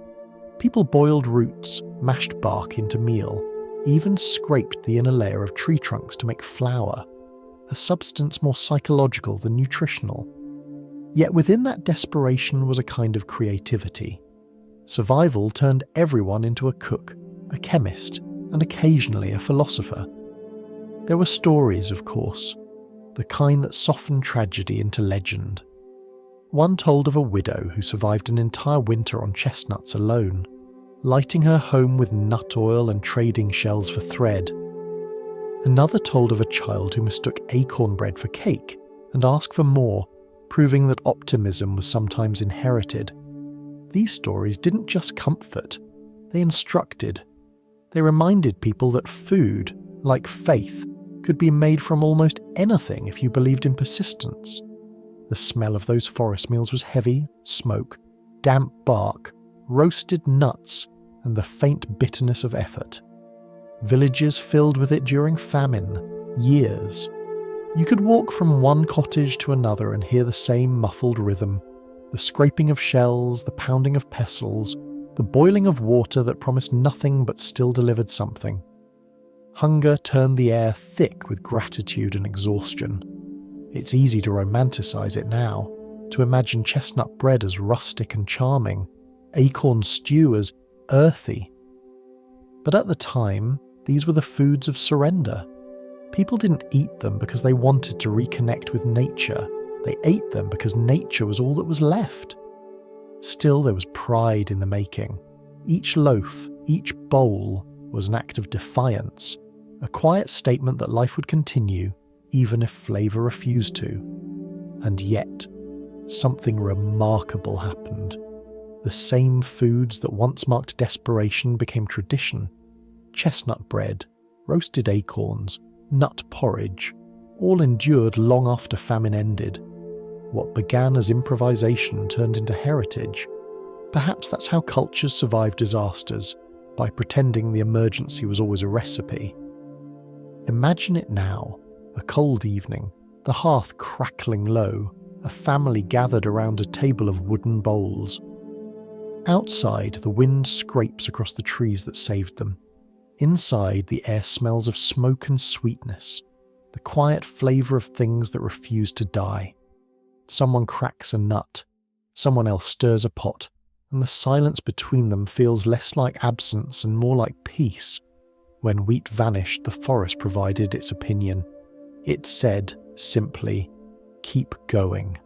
Speaker 1: People boiled roots, mashed bark into meal, even scraped the inner layer of tree trunks to make flour, a substance more psychological than nutritional. Yet within that desperation was a kind of creativity. Survival turned everyone into a cook, a chemist, and occasionally a philosopher. There were stories, of course, the kind that softened tragedy into legend. One told of a widow who survived an entire winter on chestnuts alone. lighting her home with nut oil and trading shells for thread. Another told of a child who mistook acorn bread for cake and asked for more, proving that optimism was sometimes inherited. These stories didn't just comfort, they instructed. They reminded people that food, like faith, could be made from almost anything if you believed in persistence. The smell of those forest meals was heavy, smoke, damp bark, roasted nuts, and the faint bitterness of effort. Villages filled with it during famine, years. You could walk from one cottage to another and hear the same muffled rhythm, the scraping of shells, the pounding of pestles, the boiling of water that promised nothing but still delivered something. Hunger turned the air thick with gratitude and exhaustion. It's easy to romanticize it now, to imagine chestnut bread as rustic and charming, acorn stew as earthy. But at the time, these were the foods of surrender. People didn't eat them because they wanted to reconnect with nature. They ate them because nature was all that was left. Still, there was pride in the making. Each loaf, each bowl, was an act of defiance, a quiet statement that life would continue, even if flavour refused to. And yet, something remarkable happened. The same foods that once marked desperation became tradition. Chestnut bread, roasted acorns, nut porridge, all endured long after famine ended. What began as improvisation turned into heritage. Perhaps that's how cultures survive disasters, by pretending the emergency was always a recipe. Imagine it now, a cold evening, the hearth crackling low, a family gathered around a table of wooden bowls. Outside, the wind scrapes across the trees that saved them. Inside, the air smells of smoke and sweetness, the quiet flavour of things that refuse to die. Someone cracks a nut, someone else stirs a pot, and the silence between them feels less like absence and more like peace. When wheat vanished, the forest provided its opinion. It said, simply, "Keep going."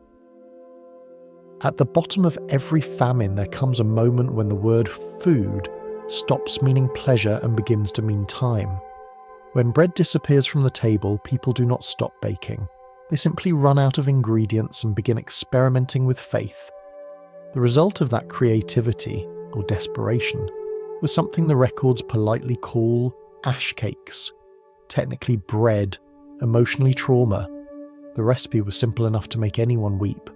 Speaker 1: At the bottom of every famine there comes a moment when the word food stops meaning pleasure and begins to mean time. When bread disappears from the table, people do not stop baking. They simply run out of ingredients and begin experimenting with faith. The result of that creativity, or desperation, was something the records politely call ash cakes. Technically bread, emotionally trauma. The recipe was simple enough to make anyone weep.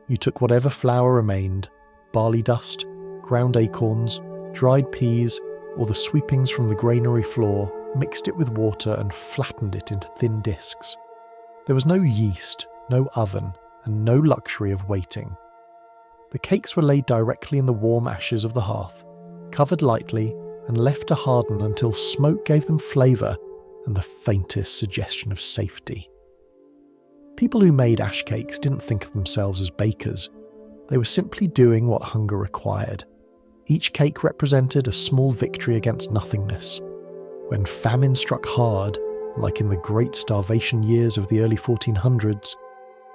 Speaker 1: You took whatever flour remained, barley dust, ground acorns, dried peas, or the sweepings from the granary floor, mixed it with water and flattened it into thin discs. There was no yeast, no oven, and no luxury of waiting. The cakes were laid directly in the warm ashes of the hearth, covered lightly, and left to harden until smoke gave them flavour and the faintest suggestion of safety. People who made ash cakes didn't think of themselves as bakers. They were simply doing what hunger required. Each cake represented a small victory against nothingness. When famine struck hard, like in the great starvation years of the early 1400s,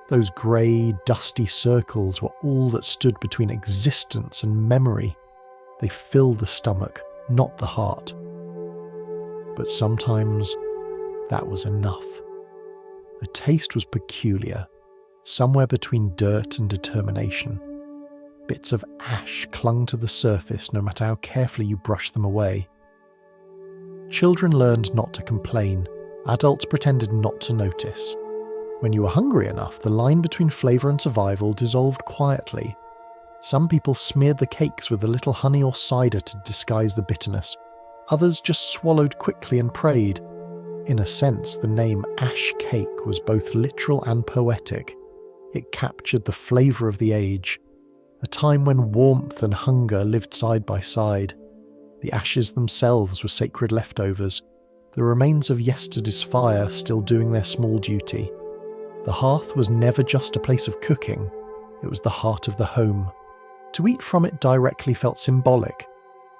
Speaker 1: those grey, dusty circles were all that stood between existence and memory. They filled the stomach, not the heart. But sometimes that was enough. The taste was peculiar, somewhere between dirt and determination. Bits of ash clung to the surface no matter how carefully you brushed them away. Children learned not to complain. Adults pretended not to notice. When you were hungry enough, the line between flavour and survival dissolved quietly. Some people smeared the cakes with a little honey or cider to disguise the bitterness. Others just swallowed quickly and prayed. In a sense, the name ash cake was both literal and poetic. It captured the flavour of the age, a time when warmth and hunger lived side by side. The ashes themselves were sacred leftovers, the remains of yesterday's fire still doing their small duty. The hearth was never just a place of cooking, it was the heart of the home. To eat from it directly felt symbolic,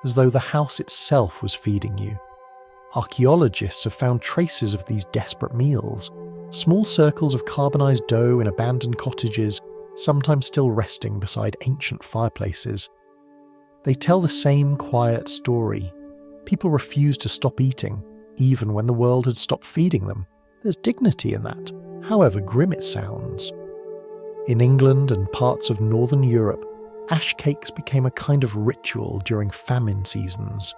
Speaker 1: as though the house itself was feeding you. Archaeologists have found traces of these desperate meals, small circles of carbonised dough in abandoned cottages, sometimes still resting beside ancient fireplaces. They tell the same quiet story. People refused to stop eating, even when the world had stopped feeding them. There's dignity in that, however grim it sounds. In England and parts of northern Europe, ash cakes became a kind of ritual during famine seasons.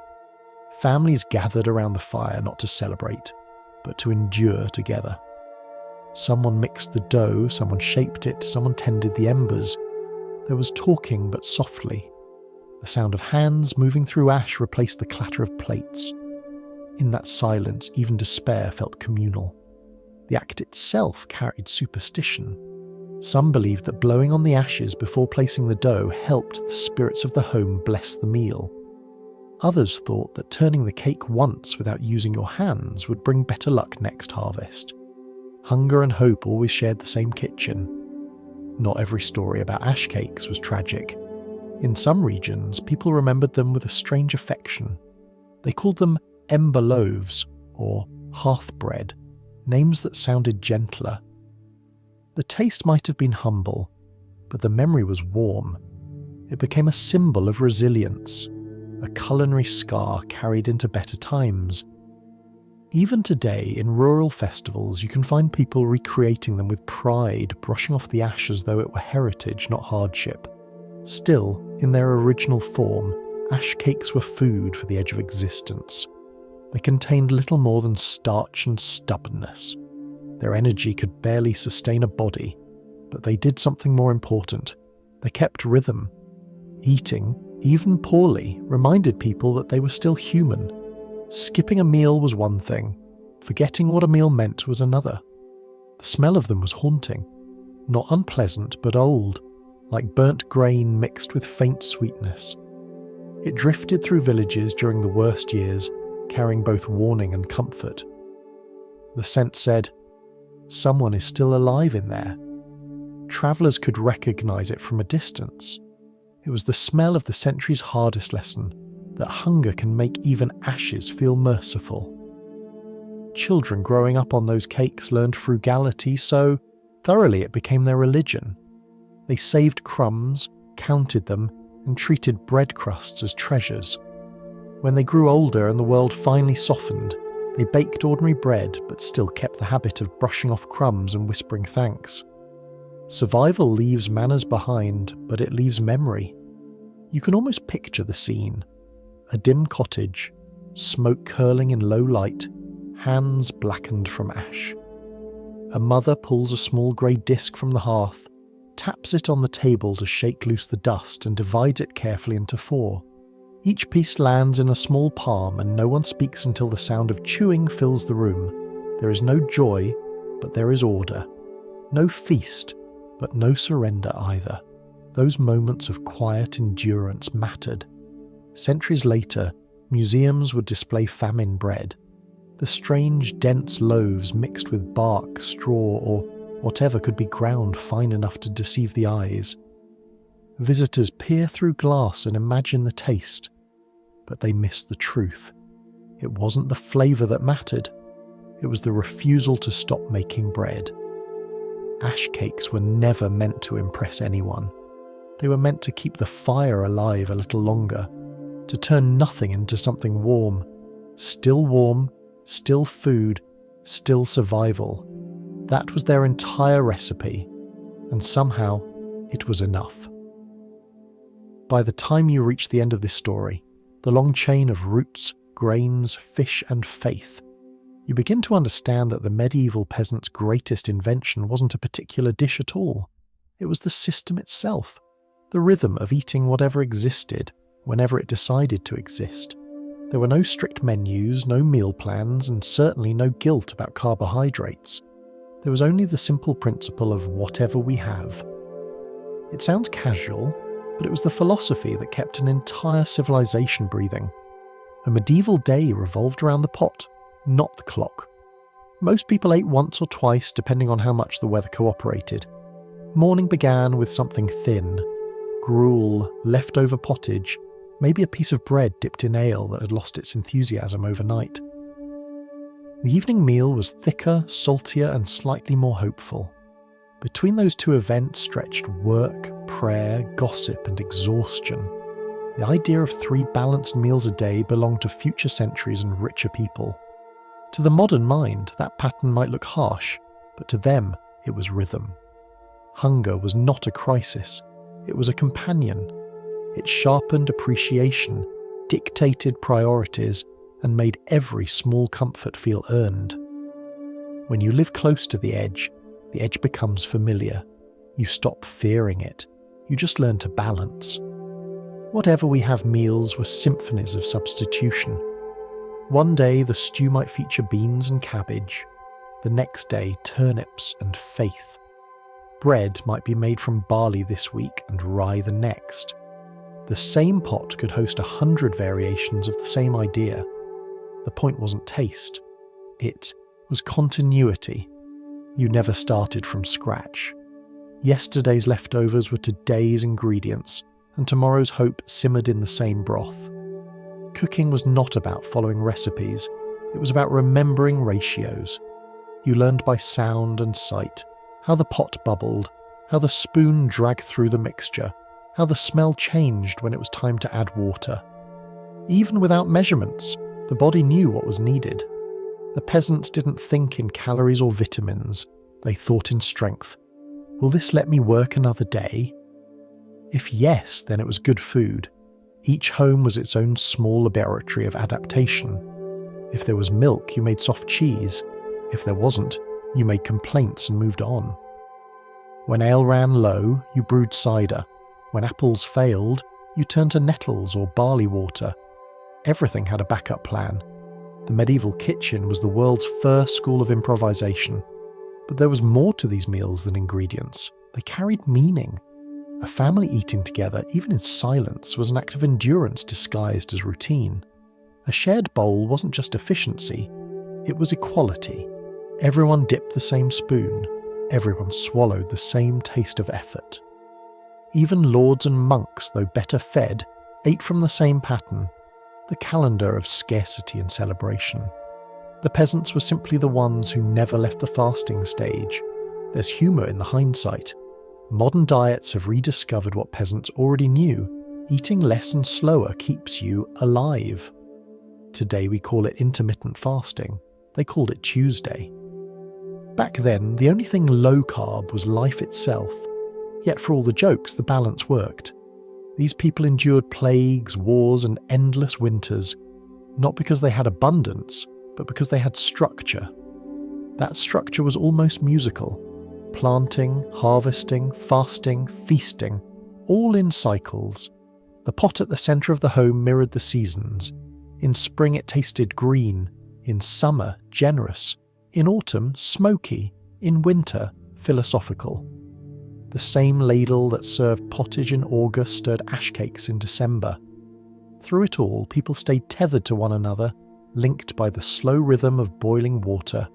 Speaker 1: Families gathered around the fire not to celebrate, but to endure together. Someone mixed the dough, someone shaped it, someone tended the embers. There was talking, but softly. The sound of hands moving through ash replaced the clatter of plates. In that silence, even despair felt communal. The act itself carried superstition. Some believed that blowing on the ashes before placing the dough helped the spirits of the home bless the meal. Others thought that turning the cake once without using your hands would bring better luck next harvest. Hunger and hope always shared the same kitchen. Not every story about ash cakes was tragic. In some regions, people remembered them with a strange affection. They called them ember loaves or hearth bread, names that sounded gentler. The taste might have been humble, but the memory was warm. It became a symbol of resilience, a culinary scar carried into better times. Even today, in rural festivals, you can find people recreating them with pride, brushing off the ash as though it were heritage, not hardship. Still, in their original form, ash cakes were food for the edge of existence. They contained little more than starch and stubbornness. Their energy could barely sustain a body, but they did something more important. They kept rhythm. Eating, even poorly, reminded people that they were still human. Skipping a meal was one thing. Forgetting what a meal meant was another. The smell of them was haunting. Not unpleasant, but old, like burnt grain mixed with faint sweetness. It drifted through villages during the worst years, carrying both warning and comfort. The scent said, "Someone is still alive in there." Travellers could recognise it from a distance. It was the smell of the century's hardest lesson, that hunger can make even ashes feel merciful. Children growing up on those cakes learned frugality so thoroughly it became their religion. They saved crumbs, counted them, and treated bread crusts as treasures. When they grew older and the world finally softened, they baked ordinary bread but still kept the habit of brushing off crumbs and whispering thanks. Survival leaves manners behind, but it leaves memory. You can almost picture the scene. A dim cottage, smoke curling in low light, hands blackened from ash. A mother pulls a small grey disc from the hearth, taps it on the table to shake loose the dust and divides it carefully into 4. Each piece lands in a small palm and no one speaks until the sound of chewing fills the room. There is no joy, but there is order. No feast, but no surrender either. Those moments of quiet endurance mattered. Centuries later, museums would display famine bread. The strange, dense loaves mixed with bark, straw, or whatever could be ground fine enough to deceive the eyes. Visitors peer through glass and imagine the taste, but they miss the truth. It wasn't the flavour that mattered. It was the refusal to stop making bread. Ash cakes were never meant to impress anyone. They were meant to keep the fire alive a little longer, to turn nothing into something warm, still food, still survival. That was their entire recipe, and somehow it was enough. By the time you reach the end of this story, the long chain of roots, grains, fish and faith, you begin to understand that the medieval peasant's greatest invention wasn't a particular dish at all. It was the system itself, the rhythm of eating whatever existed, whenever it decided to exist. There were no strict menus, no meal plans, and certainly no guilt about carbohydrates. There was only the simple principle of whatever we have. It sounds casual, but it was the philosophy that kept an entire civilization breathing. A medieval day revolved around the pot, not the clock. Most people ate once or twice, depending on how much the weather cooperated. Morning began with something thin, gruel, leftover pottage, maybe a piece of bread dipped in ale that had lost its enthusiasm overnight. The evening meal was thicker, saltier, and slightly more hopeful. Between those two events stretched work, prayer, gossip, and exhaustion. The idea of 3 balanced meals a day belonged to future centuries and richer people. To the modern mind, that pattern might look harsh, but to them, it was rhythm. Hunger was not a crisis, it was a companion. It sharpened appreciation, dictated priorities, and made every small comfort feel earned. When you live close to the edge becomes familiar. You stop fearing it. You just learn to balance. Whatever we have, meals were symphonies of substitution. One day the stew might feature beans and cabbage. The next day turnips and faith. Bread might be made from barley this week and rye the next. The same pot could host 100 variations of the same idea. The point wasn't taste. It was continuity. You never started from scratch. Yesterday's leftovers were today's ingredients, and tomorrow's hope simmered in the same broth. Cooking was not about following recipes, it was about remembering ratios. You learned by sound and sight, how the pot bubbled, how the spoon dragged through the mixture, how the smell changed when it was time to add water. Even without measurements, the body knew what was needed. The peasants didn't think in calories or vitamins, they thought in strength. Will this let me work another day? If yes, then it was good food. Each home was its own small laboratory of adaptation. If there was milk, you made soft cheese. If there wasn't, you made complaints and moved on. When ale ran low, you brewed cider. When apples failed, you turned to nettles or barley water. Everything had a backup plan. The medieval kitchen was the world's first school of improvisation. But there was more to these meals than ingredients. They carried meaning. A family eating together, even in silence, was an act of endurance disguised as routine. A shared bowl wasn't just efficiency, it was equality. Everyone dipped the same spoon. Everyone swallowed the same taste of effort. Even lords and monks, though better fed, ate from the same pattern, the calendar of scarcity and celebration. The peasants were simply the ones who never left the fasting stage. There's humour in the hindsight. Modern diets have rediscovered what peasants already knew. Eating less and slower keeps you alive. Today we call it intermittent fasting. They called it Tuesday. Back then, the only thing low-carb was life itself. Yet for all the jokes, the balance worked. These people endured plagues, wars, and endless winters, not because they had abundance, but because they had structure. That structure was almost musical. Planting, harvesting, fasting, feasting, all in cycles. The pot at the centre of the home mirrored the seasons. In spring it tasted green, in summer generous, in autumn smoky, in winter philosophical. The same ladle that served pottage in August stirred ash cakes in December. Through it all, people stayed tethered to one another, linked by the slow rhythm of boiling water.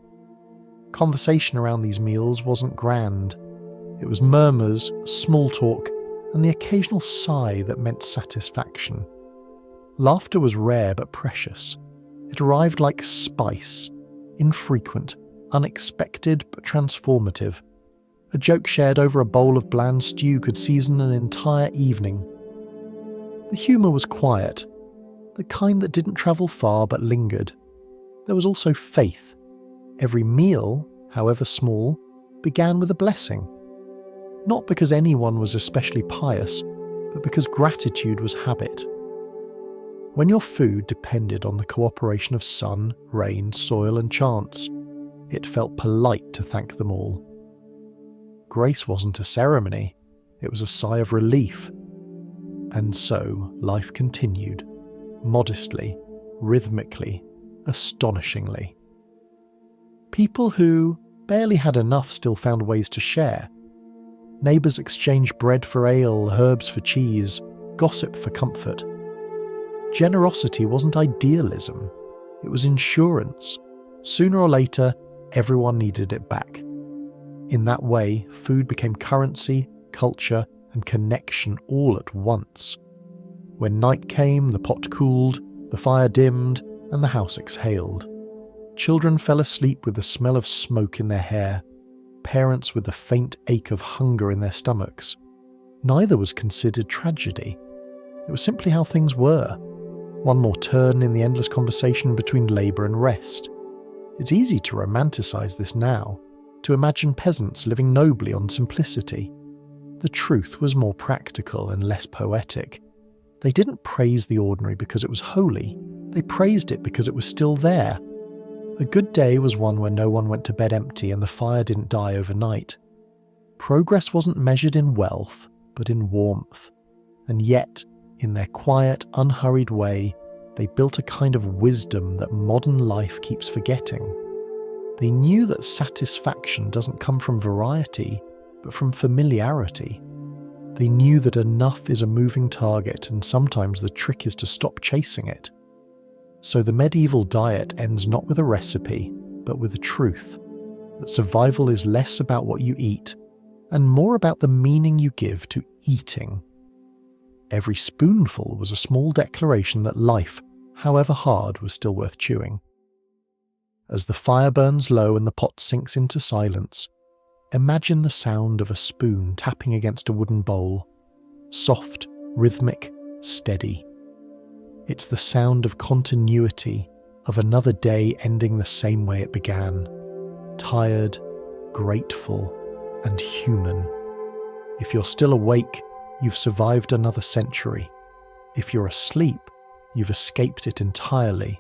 Speaker 1: Conversation around these meals wasn't grand. It was murmurs, small talk, and the occasional sigh that meant satisfaction. Laughter was rare but precious. It arrived like spice, infrequent, unexpected but transformative. A joke shared over a bowl of bland stew could season an entire evening. The humour was quiet, the kind that didn't travel far but lingered. There was also faith. Every meal, however small, began with a blessing. Not because anyone was especially pious, but because gratitude was habit. When your food depended on the cooperation of sun, rain, soil, and chance, it felt polite to thank them all. Grace wasn't a ceremony, it was a sigh of relief. And so life continued, modestly, rhythmically, astonishingly. People who barely had enough still found ways to share. Neighbours exchanged bread for ale, herbs for cheese, gossip for comfort. Generosity wasn't idealism, it was insurance. Sooner or later, everyone needed it back. In that way, food became currency, culture, and connection all at once. When night came, the pot cooled, the fire dimmed, and the house exhaled. Children fell asleep with the smell of smoke in their hair, parents with the faint ache of hunger in their stomachs. Neither was considered tragedy. It was simply how things were. One more turn in the endless conversation between labour and rest. It's easy to romanticise this now, to imagine peasants living nobly on simplicity. The truth was more practical and less poetic. They didn't praise the ordinary because it was holy. They praised it because it was still there. A good day was one where no one went to bed empty and the fire didn't die overnight. Progress wasn't measured in wealth, but in warmth. And yet, in their quiet, unhurried way, they built a kind of wisdom that modern life keeps forgetting. They knew that satisfaction doesn't come from variety, but from familiarity. They knew that enough is a moving target, and sometimes the trick is to stop chasing it. So the medieval diet ends not with a recipe, but with a truth, that survival is less about what you eat, and more about the meaning you give to eating. Every spoonful was a small declaration that life, however hard, was still worth chewing. As the fire burns low and the pot sinks into silence, imagine the sound of a spoon tapping against a wooden bowl. Soft, rhythmic, steady. It's the sound of continuity, of another day ending the same way it began. Tired, grateful, and human. If you're still awake, you've survived another century. If you're asleep, you've escaped it entirely.